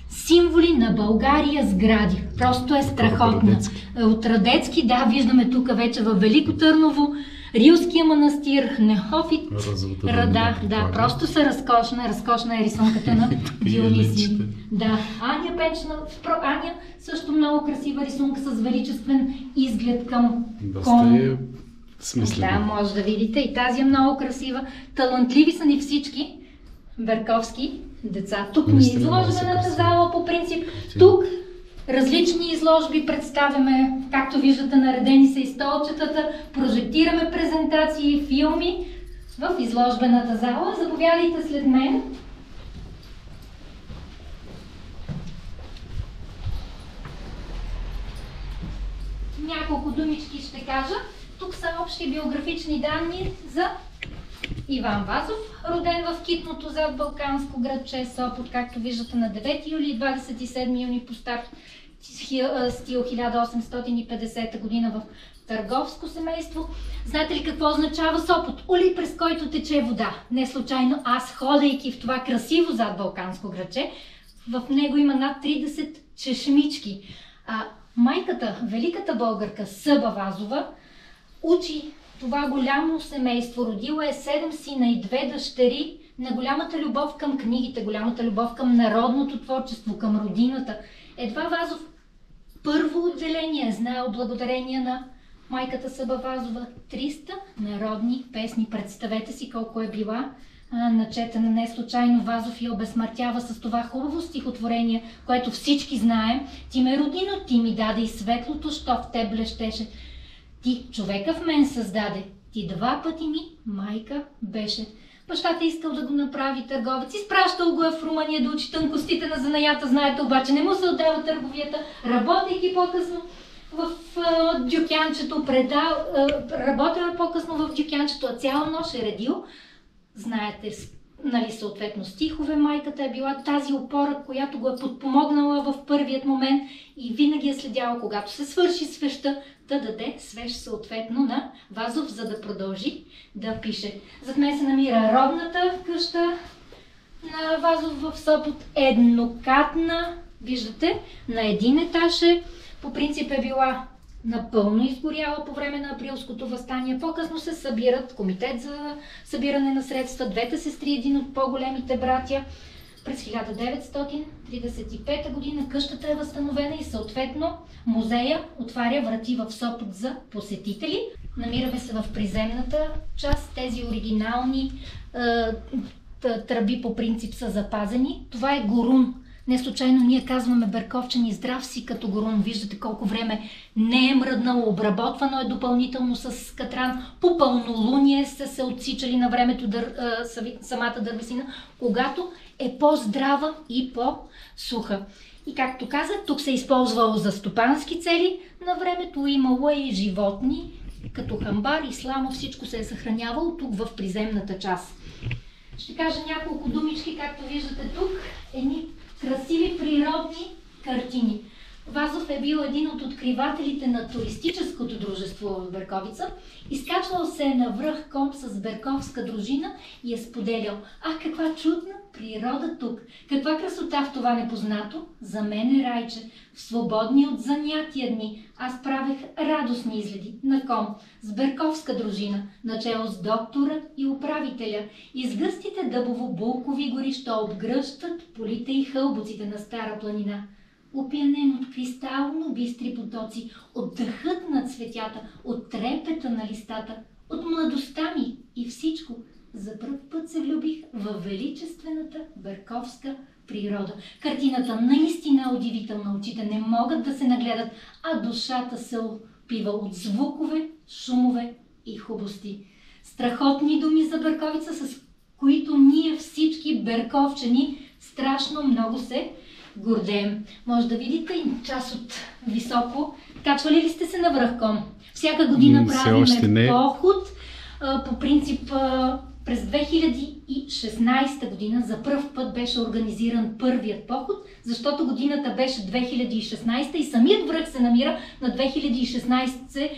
символи на България сгради. Просто е страхотна. От Радецки, да, виждаме тук вече във Велико Търново, Рилския манастир, Нехофит, Рада, да, просто са разкошна е рисунката на Дионисий. Да, Аня Пенчна, Аня също много красива рисунка с величествен изглед към кон. Да, може да видите, и тази е много красива. Талантливи са ни всички берковски деца. Тук ни е изложбената зала по принцип. Тук различни изложби представяме, както виждате, наредени са и столчетата, прожектираме презентации, филми в изложбената зала. Заповядайте след мен. Няколко думички ще кажа. Тук са общи биографични данни за Иван Вазов, роден в китното зад Балканско градче Сопот, както виждате, на 9 юли и 27 юни по стар стил 1850 година в търговско семейство. Знаете ли какво означава Сопот? Улей, през който тече вода. Не случайно аз, ходейки в това красиво зад Балканско градче, в него има над 30 чешмички. Майката, великата българка Съба Вазова, учи това голямо семейство. Родила е 7 сина и 2 дъщери, на голямата любов към книгите, голямата любов към народното творчество, към родината. Едва Вазов първо отделение знаел благодарение на майката Съба Вазова 300 народни песни. Представете си колко е била начетена. Не случайно Вазов я обезсмъртява с това хубаво стихотворение, което всички знаем. Ти ме родино, ти ми даде и светлото, що в те блещеше. Ти човека в мен създаде, ти 2 пъти ми майка беше. Бащата искал да го направи търговец, изпращал го в Румъния да учи тънкостите на занаята, знаете, обаче не му се отдава търговията, работейки по-късно в дюкянчето, работил по-късно в дюкянчето, а цяла нощ е редил. Знаете, нали, съответно стихове, майката е била тази опора, която го е подпомогнала в първият момент и винаги е следяла, когато се свърши свеща, да даде свещ съответно на Вазов, за да продължи да пише. Зад мен се намира родната къща на Вазов в Сопот, еднокатна, виждате, на 1 етаж е. По принцип е била напълно изгоряла по време на априлското въстание. По-късно се събират комитет за събиране на средства, 2 сестри, един от по-големите братя. През 1935 година къщата е възстановена и съответно музея отваря врати в Сопот за посетители. Намираме се в приземната част. Тези оригинални тръби по принцип са запазени. Това е горун. Не случайно ние казваме берковчани, здрав си като горун. Виждате колко време не е мръднало, обработвано е допълнително с катран. По пълнолуние са се отсичали на времето самата дървесина, когато е по-здрава и по-суха. И както казах, тук се е използвало за стопански цели. На времето имало и животни, като хамбар и слама, всичко се е съхранявало тук в приземната част. Ще кажа няколко думички, както виждате тук, едни красиви природни картини. Вазов е бил един от откривателите на туристическото дружество в Берковица. Изкачвал се е на връх кон с берковска дружина и е споделял: каква чудна природа тук! Каква красота в това непознато! За мен е райче! В свободни от занятия дни аз правех радостни изгледи на кон с берковска дружина, начело с доктора и управителя. Из гъстите дъбово-булкови гори, що обгръщат полите и хълбоците на Стара планина. опиянен от кристално бистри потоци, от дъхът на цветята, от трепета на листата, от младостта ми и всичко, за пръв път се влюбих в величествената берковска природа. Картината наистина е удивителна, очите не могат да се нагледат, а душата се опива от звукове, шумове и хубости. Страхотни думи за Берковица, с които ние всички берковчани страшно много се гордеем. Може да видите и част от високо. Качвали ли сте се на връхком? Всяка година правиме поход. По принцип през 2016 година за пръв път беше организиран първият поход, защото годината беше 2016 и самият връх се намира на 2016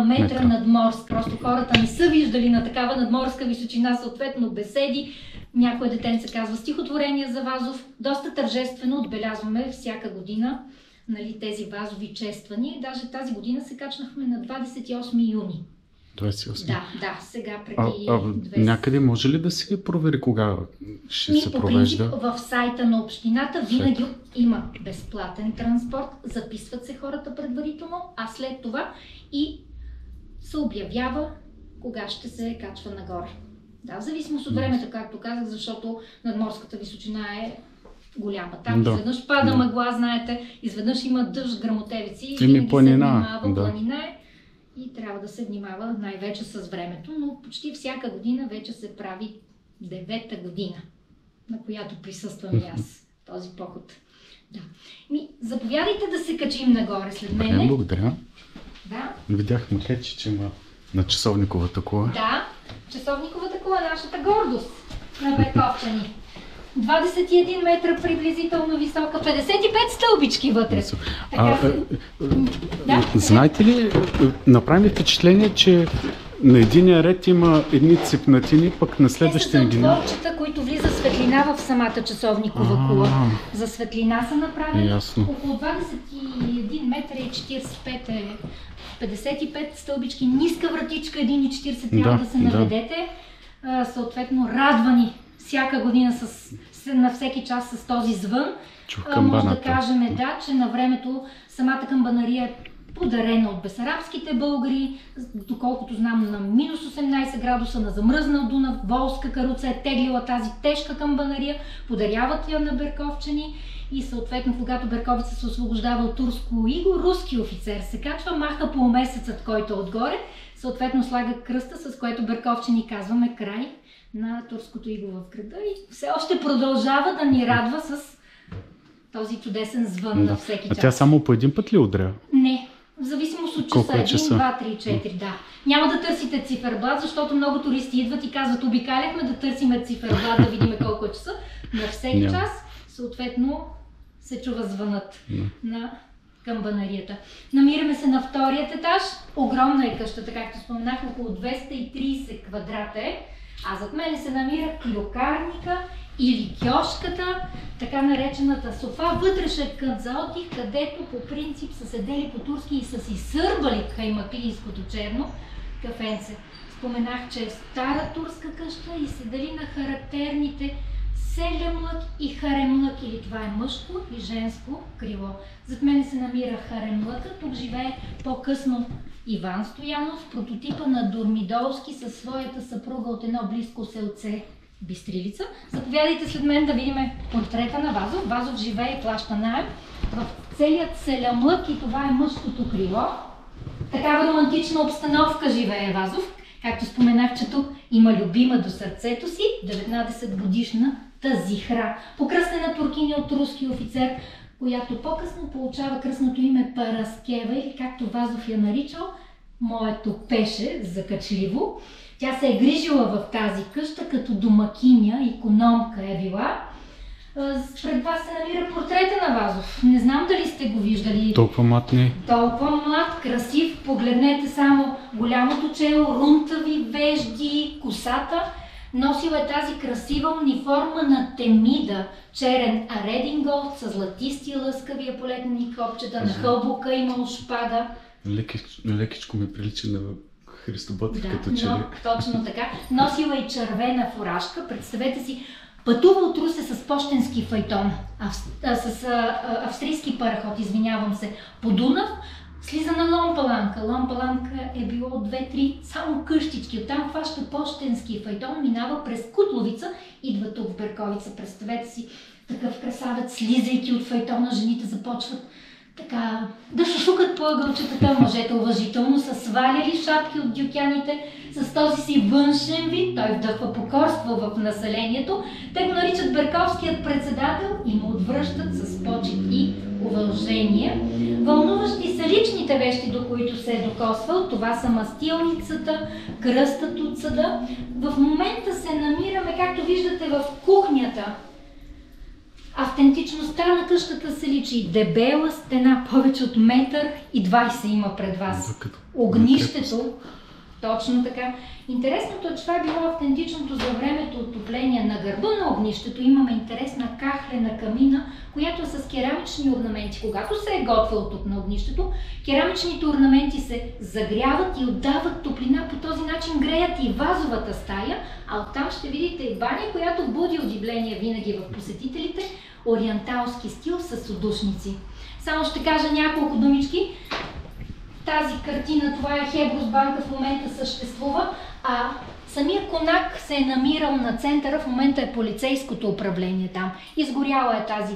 метра надморска. Просто хората не са виждали на такава надморска височина, съответно беседи. Някое детенце казва стихотворение за Вазов. Доста тържествено отбелязваме всяка година, нали, тези вазови чествания. Даже тази година се качнахме на 28 юни. 28. Да, сега преди някъде може ли да се провери кога ще се провежда? По принцип, в сайта на общината винаги има безплатен транспорт, записват се хората предварително, а след това и се обявява кога ще се качва нагоре. Да, в зависимост от времето, както казах, защото надморската височина е голяма. Там изведнъж пада мъгла, знаете, изведнъж има дъжд, грамотевици, винаги планина, се внимава, планина е. И трябва да се внимава най-вече с времето, но почти всяка година вече се прави 9-та година, на която присъствам и аз този поход. Да. Заповядайте да се качим нагоре след мене. Благодаря. Да. Видях макетче, че има на часовниковата кула. Да, часовниковата кула е нашата гордост на берковчани. 21 метра приблизително висока, 55 стълбички вътре. Знаете ли, направи ми впечатление, че на единия ред има едни цепнатини, пък на следващия ги няма. Те са отворчета, които влиза светлина в самата часовникова кула. За светлина са направени. Около 21 метра и 45 е 55 стълбички, ниска вратичка, 1,40 трябва да се наведете. Съответно, радвани всяка година на всеки час с този звън. Може да кажем, че на времето самата камбанария е подарена от бесарабските българи, доколкото знам, на минус 18 градуса, на замръзнал Дунав, волска каруца е теглила тази тежка камбанария, подаряват я на берковчани и съответно, когато Берковица се освобождава от турско иго, руски офицер се качва, маха по месецът, който е отгоре, съответно слага кръста, с което берковчани казваме край на турското иго в града и все още продължава да ни радва с този чудесен звън на всеки час. А тя само по един път ли удря? Не, в зависимост от часа. 1, 2, 3, 4, да. Няма да търсите циферблат, защото много туристи идват и казват, обикаляхме да търсиме циферблат, да видим колко е часа. На всеки час, съответно, се чува звънът на камбанарията. Намираме се на вторият етаж. Огромна е къщата, както споменах, около 230 квадрата е. А зад мене се намира клюкарника или кьошката, така наречената софа, вътрешен за отдих, където по принцип са седели по-турски и са си сърбали каймаклийското черно кафенце. Споменах, че е стара турска къща и седели на характерните селямлък и харемлък, или това е мъжко и женско крило. Зад мене се намира харемлъка, тук живее по-късно Иван Стоянов, прототипа на Дурмидолски със своята съпруга от едно близко селце Бистрилица. Заповядайте след мен да видим портрета на Вазов. Вазов живее и плаща наем в целият селямлък и това е мъжкото крило. Такава романтична обстановка живее Вазов. Както споменах, че тук има любима до сърцето си 19-годишна Зихра, покръстена туркиня от руски офицер, която по-късно получава кръстното име Параскева, или както Вазов я наричал, моето пеше закачливо. Тя се е грижила в тази къща като домакиня, икономка е била. Пред вас се намира портрета на Вазов. Не знам дали сте го виждали. Толкова млад не. Толкова млад, красив. Погледнете само голямото чело, рунтави вежди, косата. Носил е тази красива униформа на Темида, черен рединголд с златисти лъскави еполетни копчета, на хълбока имал шпага. Лекичко ми прилича на Христобът, Да, като че ли. но, точно така. Носила и червена фуражка. Представете си, пътува от Русе с пощенски файтон, с австрийски параход, извинявам се, по Дунав, слиза на Ломпаланка. Ломпаланка е било 2-3 само къщички. Оттам хваща пощенски файтон, минава през Кутловица, идва тук в Берковица. Представете си, такъв красавец, слизайки от файтона, жените започват така да шушукат по ъгълчетата, мъжете уважително са сваляли шапки от дюкяните с този си външен вид. Той вдъхва покорство в населението. Те го наричат Берковският председател и му отвръщат с почет и уважение. Вълнуващи са личните вещи, до които се е докосвал. Това са мастилницата, кръстът от съда. В момента се намираме, както виждате, в кухнята. Автентичността на къщата се личи. Дебела стена, повече от 1,20 м има пред вас. Огнището, точно така. Интересното е, че това е било автентичното за времето отопление. На гърба на огнището имаме интересна кахлена камина, която е с керамични орнаменти. Когато се е готвил тук на огнището, керамичните орнаменти се загряват и отдават топлина. По този начин греят и вазовата стая, а оттам ще видите и баня, която буди удивление винаги в посетителите. Ориенталски стил с удушници. Само ще кажа няколко думички. Тази картина, това е Хеброс банка, в момента съществува, а самия конак се е намирал на центъра, в момента е полицейското управление там. Изгоряла е тази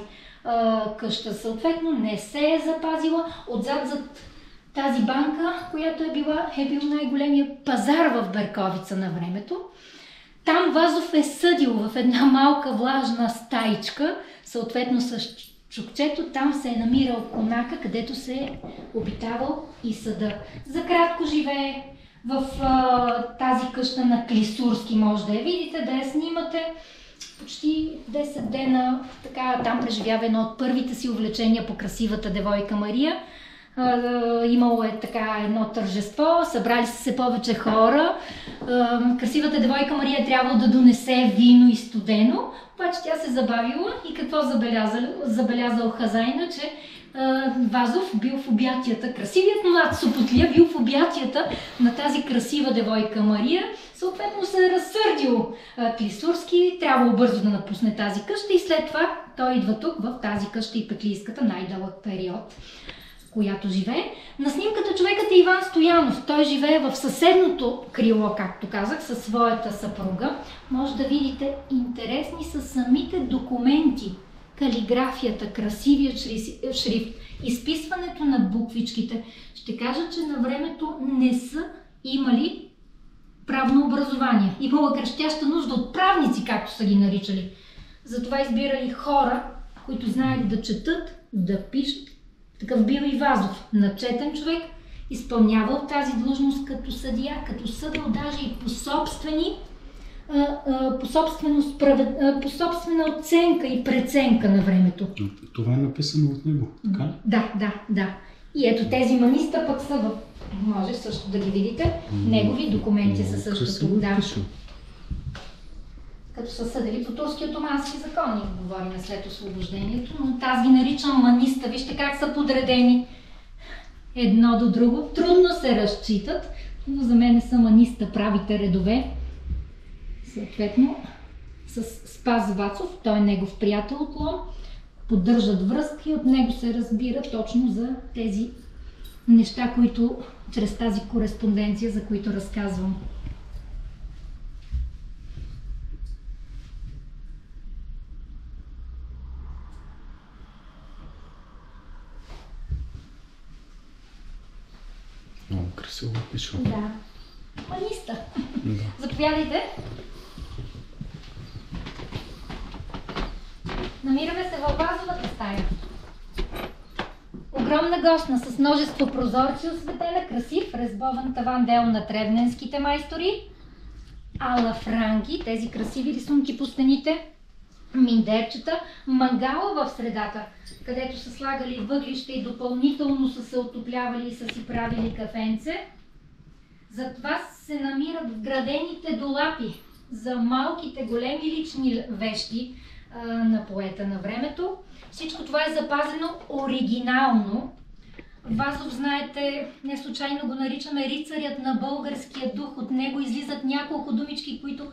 къща, съответно не се е запазила. Отзад зад тази банка, която е бил най-големия пазар в Берковица на времето. Там Вазов е съдил в една малка влажна стаичка, съответно с чукчето, там се е намирал конака, където се е обитавал и съда. За кратко живее в тази къща на Клисурски, може да я видите, да я снимате. Почти 10 дена, така, там преживява едно от първите си увлечения по красивата девойка Мария. Имало е така едно тържество, събрали са се повече хора. Красивата девойка Мария е трябвало да донесе вино и студено, обаче тя се забавила и какво забелязал хазайна, че Вазов бил в обятията, красивият млад Сопотлия бил в обятията на тази красива девойка Мария, съответно се е разсърдил Клисурски, трябвало бързо да напусне тази къща и след това той идва тук в тази къща и петлийската най-дълъг период, която живее. На снимката човекът е Иван Стоянов. Той живее в съседното крило, както казах, със своята съпруга. Може да видите, интересни са самите документи. Калиграфията, красивият шрифт, изписването на буквичките. Ще кажа, че на времето не са имали правно образование. Имала крещяща нужда от правници, както са ги наричали. Затова избирали хора, които знаят да четат, да пишат. Такъв бил и Вазов, начетен човек, изпълнявал тази длъжност като съдия, като съдъл даже и по собствена оценка и преценка на времето. Това е написано от него, така ли? Да. И ето тези маниста пък са може също да ги видите. Негови документи са същото. Да. Като са съдели по турски отомански закони, говорим след освобождението, но аз ги наричам маниста. Вижте как са подредени едно до друго. Трудно се разчитат, но за мен са маниста правите редове. Съответно, с Спас Вацов, той е негов приятел от Лом, поддържат връзки, от него се разбира точно за тези неща, които чрез тази кореспонденция, за които разказвам. Много красиво пише. Да. Маниста. Да. Заповядайте. Намираме се във Вазовата стая. Огромна гощна с множество прозорци, осветена, красив, резбован таван, дело на тревненските майстори. Ала франки, тези красиви рисунки по стените. Миндерчета, мангала в средата, където са слагали въглища и допълнително са се отоплявали и са си правили кафенце. Зад вас се намират вградените долапи за малките големи лични вещи на поета на времето. Всичко това е запазено оригинално. Вазов, знаете, не случайно го наричаме рицарят на българския дух. От него излизат няколко думички, които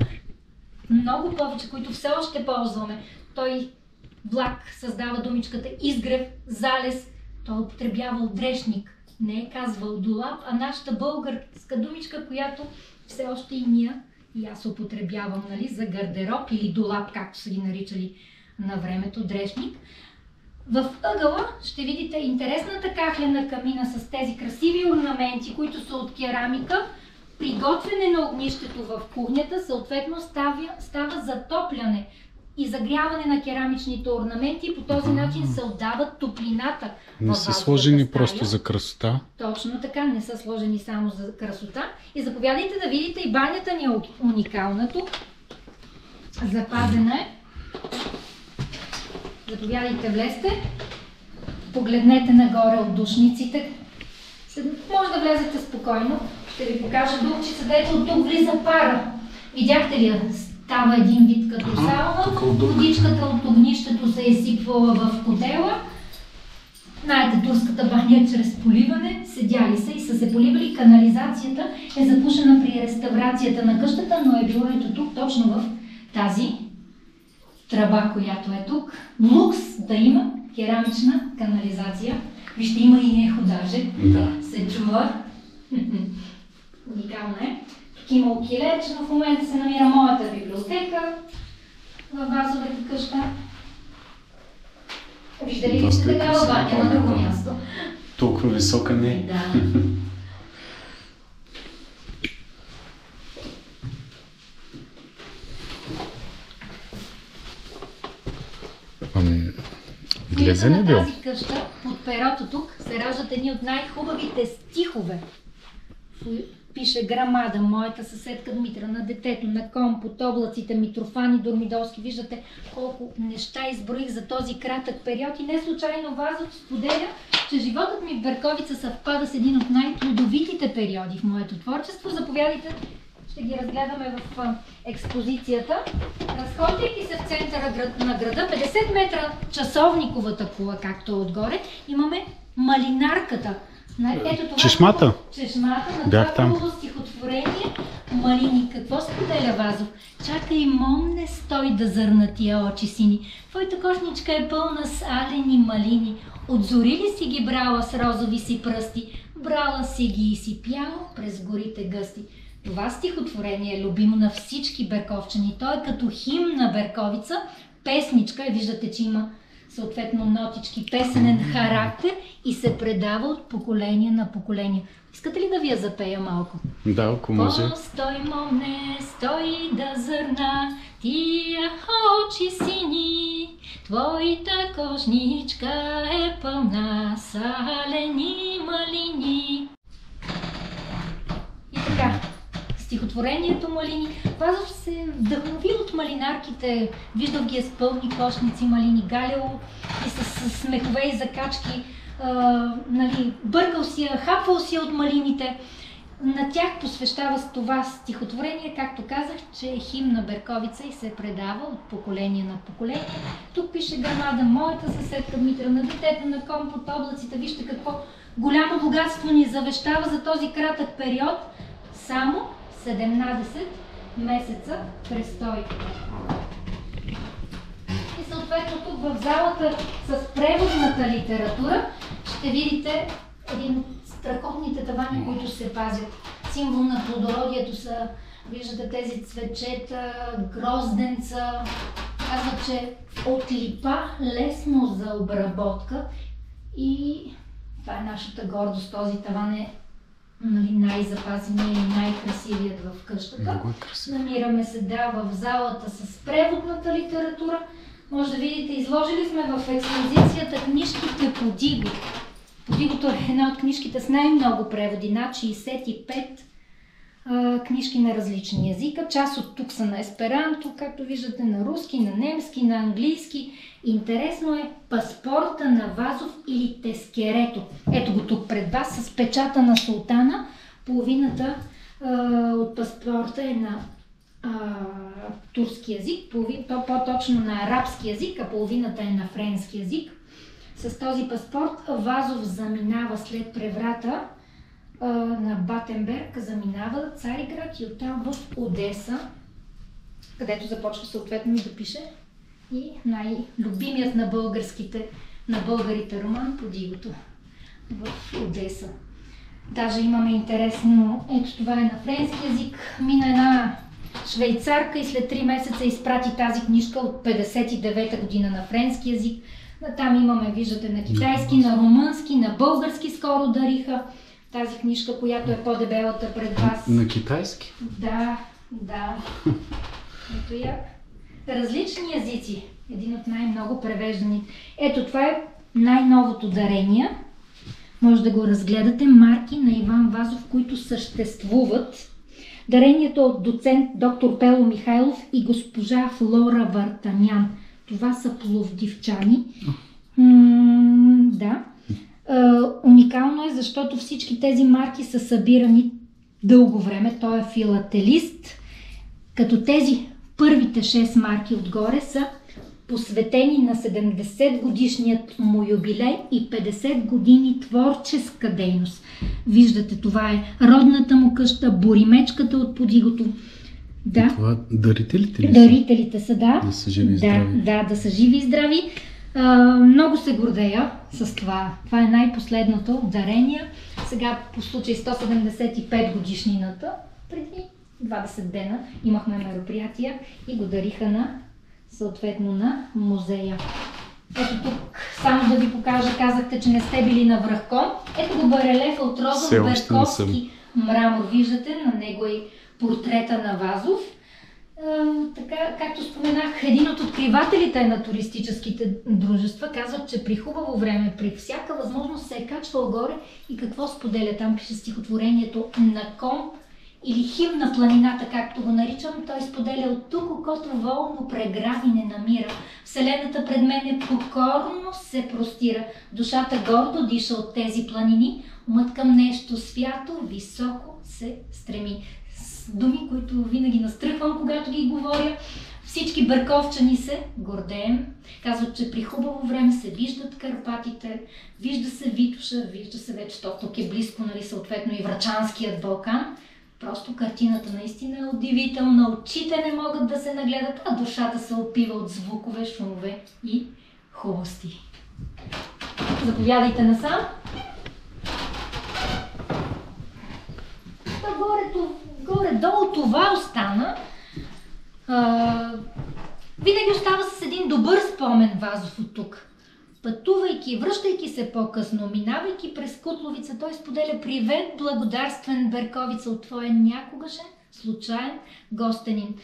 много повече, които все още ползваме. Той влак създава думичката изгрев, залез. Той е употребявал дрешник. Не е казвал долап, а нашата българска думичка, която все още и ние, и аз употребявам, нали, за гардероб или долап, както са ги наричали на времето, дрешник. В ъгъла ще видите интересната кахлена камина с тези красиви орнаменти, които са от керамика. При готвене на огнището в кухнята съответно става затопляне и загряване на керамичните орнаменти и по този начин се отдава топлината. Не са сложени просто за красота. Точно така, не са сложени само за красота. И заповядайте да видите, и банята ни е уникална тук. Запазена е. Заповядайте, влезте. Погледнете нагоре от душниците. Може да влезете спокойно. Ще ви покажа духчица, дето от тук влиза пара. Видяхте ли? Става един вид като сауна. Водичката от огнището се е изсипвала в котела. Знаете, турската баня е чрез поливане. Седяли са и са се поливали. Канализацията е запушена при реставрацията на къщата, но е било ето тук, точно в тази тръба, която е тук. Лукс да има керамична канализация. Вижте, има и ехо даже. Да. Се чува. Уникална е. Тук има окиле, че в момента се намира моята библиотека във Вазовата къща. Виждали ли сте такава баня на друго място? Толкова висока не. Да. Ами, излезе ли бил? В тази къща, под перото тук, се раждат едни от най-хубавите стихове. Пише Грамада, моята съседка Дмитра, на детето, на Компот, облаците, Митрофани, Дормидолски. Виждате колко неща изброих за този кратък период и не случайно Вазов споделя, че животът ми в Берковица съвпада с един от най-плодовитите периоди в моето творчество. Заповядайте, ще ги разгледаме в експозицията. Разхождайки се в центъра на града, 50 метра часовниковата кула, както е отгоре, имаме малинарката. Ето това, Чешмата? Чешмата на Бях това там. хубаво стихотворение. Малини, какво споделя Вазов? Чакай, мом, не стой да зърна тия очи сини. Твоята кошничка е пълна с алени малини. От зори ли си ги брала с розови си пръсти? Брала си ги и си пяла през горите гъсти. Това стихотворение е любимо на всички берковчани. Той е като химн на Берковица, песничка. Виждате, че има съответно нотички, песенен характер и се предава от поколение на поколение. Искате ли да ви я запея малко? Да, ако може. Стой, момне, стой да зърна тия очи сини, твоята кошничка е пълна салени малини. И така, стихотворението Малини. Вазов се вдъхнови от малинарките, виждал ги е с пълни кошници малини, галял и с смехове и закачки, нали, бъркал си я, хапвал си я от малините. На тях посвещава с това стихотворение, както казах, че е химн на Берковица и се предава от поколение на поколение. Тук пише Грамада, моята съседка Дмитра, на детето, на Компот, облаците. Вижте какво голямо богатство ни завещава за този кратък период. Само 17 месеца престой. И съответно тук в залата с преводната литература ще видите един от страхотните тавани, които се пазят. Символ на плодородието са, виждате тези цветчета, грозденца. Казват, че от липа лесно за обработка и това е нашата гордост. Този таван е, нали, най-запазеният и най-красивият в къщата. Намираме се в залата с преводната литература. Може да видите, изложили сме в експозицията книжките по Диго. По Дигото е една от книжките с най-много преводи, над 65 книжки на различни езика. Част от тук са на есперанто, както виждате, на руски, на немски, на английски. Интересно е паспорта на Вазов или тескерето. Ето го тук пред вас с печата на султана. Половината от паспорта е на турски език, по-точно на арабски език, а половината е на френски език. С този паспорт Вазов заминава след преврата на Батенберг, заминава Цариград и оттам в Одеса, където започва съответно и да пише и най-любимият на българите роман Подигото в Одеса. Даже имаме интересно, ето това е на френски език, мина една швейцарка и след 3 месеца изпрати тази книжка от 59-та година на френски език. Там имаме, виждате, на китайски, на румънски, на български скоро дариха тази книжка, която е по-дебелата пред вас. На китайски? Да. Ето я. Различни езици. Един от най-много превеждани. Ето това е най-новото дарение. Може да го разгледате. Марки на Иван Вазов, които съществуват. Дарението от доцент доктор Пело Михайлов и госпожа Флора Вартанян. Това са пловдивчани. Да. Уникално е, защото всички тези марки са събирани дълго време. Той е филателист. Като тези първите 6 марки отгоре са посветени на 70 годишният му юбилей и 50 години творческа дейност. Виждате, това е родната му къща, Боримечката от Подигото. Да. И това дарителите ли са? Дарителите са, да. Да са живи и здрави. Да са живи и здрави. Много се гордея с това. Това е най-последното дарение. Сега по случай 175 годишнината, преди 20 дена имахме мероприятия и го дариха съответно на музея. Ето тук, само да ви покажа, казахте, че не сте били на Връхком. Ето го барелефа от розов берковски мрамор. Виждате, на него е портрета на Вазов. Така, както споменах, един от откривателите на туристическите дружества казват, че при хубаво време, при всяка възможност се е качвал горе и какво споделя. Там пише стихотворението на Ком или химн на планината, както го наричам. Той споделя: от тук окото волно прегради не намира. Вселената пред мене покорно се простира. Душата гордо диша от тези планини. Умът към нещо свято, високо се стреми. С думи, които винаги настръхвам, когато ги говоря. Всички бърковчани се гордеем. Казват, че при хубаво време се виждат Карпатите, вижда се Витоша, вижда се вече, тук е близко, нали, съответно и Врачанският Балкан. Просто картината наистина е удивителна, очите не могат да се нагледат, а душата се опива от звукове, шумове и хубости. Заповядайте насам. Горе-долу това остана. Винаги остава с един добър спомен Вазов от тук. Пътувайки, връщайки се по-късно, минавайки през Кутловица, той споделя: привет, благодарствен Берковица, от твоя някогашен случайен гостенин.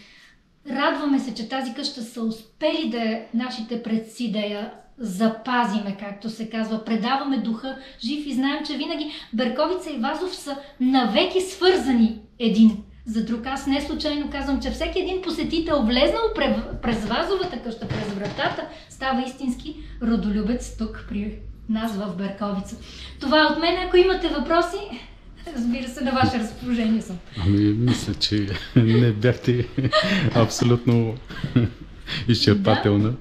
Радваме се, че тази къща са успели нашите предци да я запазиме, както се казва. Предаваме духа жив и знаем, че винаги Берковица и Вазов са навеки свързани един за друг. Аз не случайно казвам, че всеки един посетител, влезнал през Вазовата къща, през вратата, става истински родолюбец тук при нас в Берковица. Това е от мен. Ако имате въпроси, разбира се, на ваше разположение съм. Мисля, че не бяхте абсолютно изчерпателна. Да?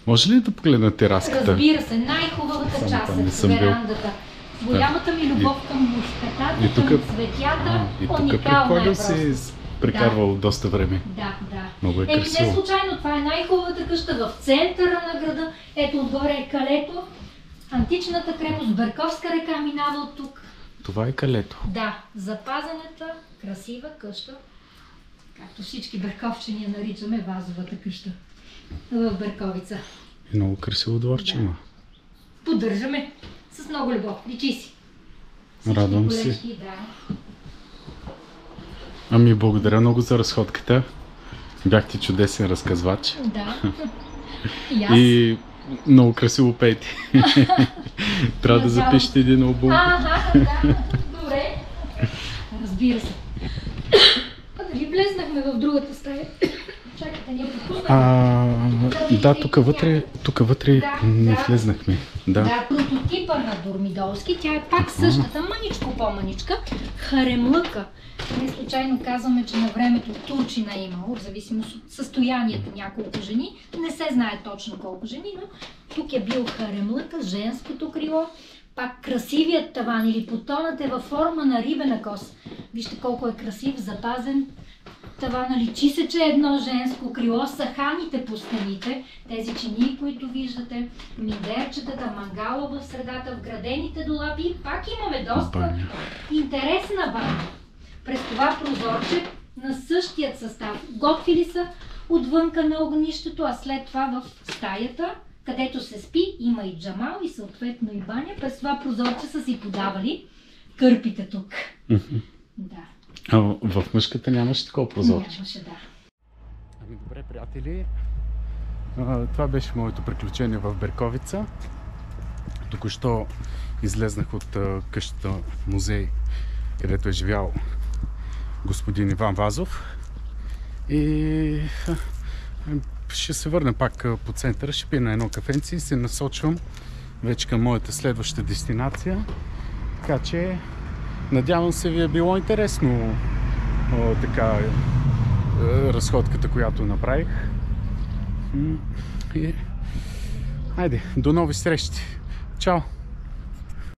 Може ли да погледна тераската? Разбира се, най-хубавата част е верандата. Голямата ми любов към мускатата, към цветята, уникална е просто. И тук си прекарвал доста време. Да. Много е красиво. Не случайно, това е най-хубавата къща в центъра на града. Ето отгоре е Калето. Античната крепост, Берковска река минава от тук. Това е Калето. Да, запазената, красива къща, както всички берковчани я наричаме, Вазовата къща в Берковица. Много красиво дворче има. Поддържаме с много любов. Личи си. Радвам се. Да. Ами, благодаря много за разходката. Бяхте чудесен разказвач. Да. И аз. И много красиво пеете. Трябва да запишете един албум. Да. Добре. Разбира се. Дали влезнахме в другата стая? Чакайте, ние пропуснахме. Да, тук вътре не влезнахме. Да, прототипа на Дормидолски. Тя е пак същата, мъничко по-мъничка. Харемлъка. Не случайно казваме, че на времето турчина е имало, в зависимост от състоянието няколко жени. Не се знае точно колко жени, но Тук е бил харемлъка, женското крило. Пак красивият таван или потонът е във форма на рибена кост. Вижте колко е красив, запазен тавана. Личи се, че е едно женско крило. Саханите по стените, тези чинии, които виждате, миндерчетата, мангала в средата, вградените долапи. И пак имаме доста интересна баня. През това прозорче на същият състав. Готвили са отвънка на огнището, а след това в стаята, където се спи, има и джамал и съответно и баня. През това прозорче са си подавали кърпите тук. Да. А в мъжката нямаше такова прозорче? Нямаше, да. Ами добре, приятели. Това беше моето приключение в Берковица. Току-що излезнах от къщата музей, където е живял господин Иван Вазов. И ще се върна пак по центъра, ще пия на едно кафенце и се насочвам вече към моята следваща дестинация. Така че надявам се ви е било интересно така разходката, която направих. И хайде, до нови срещи! Чао!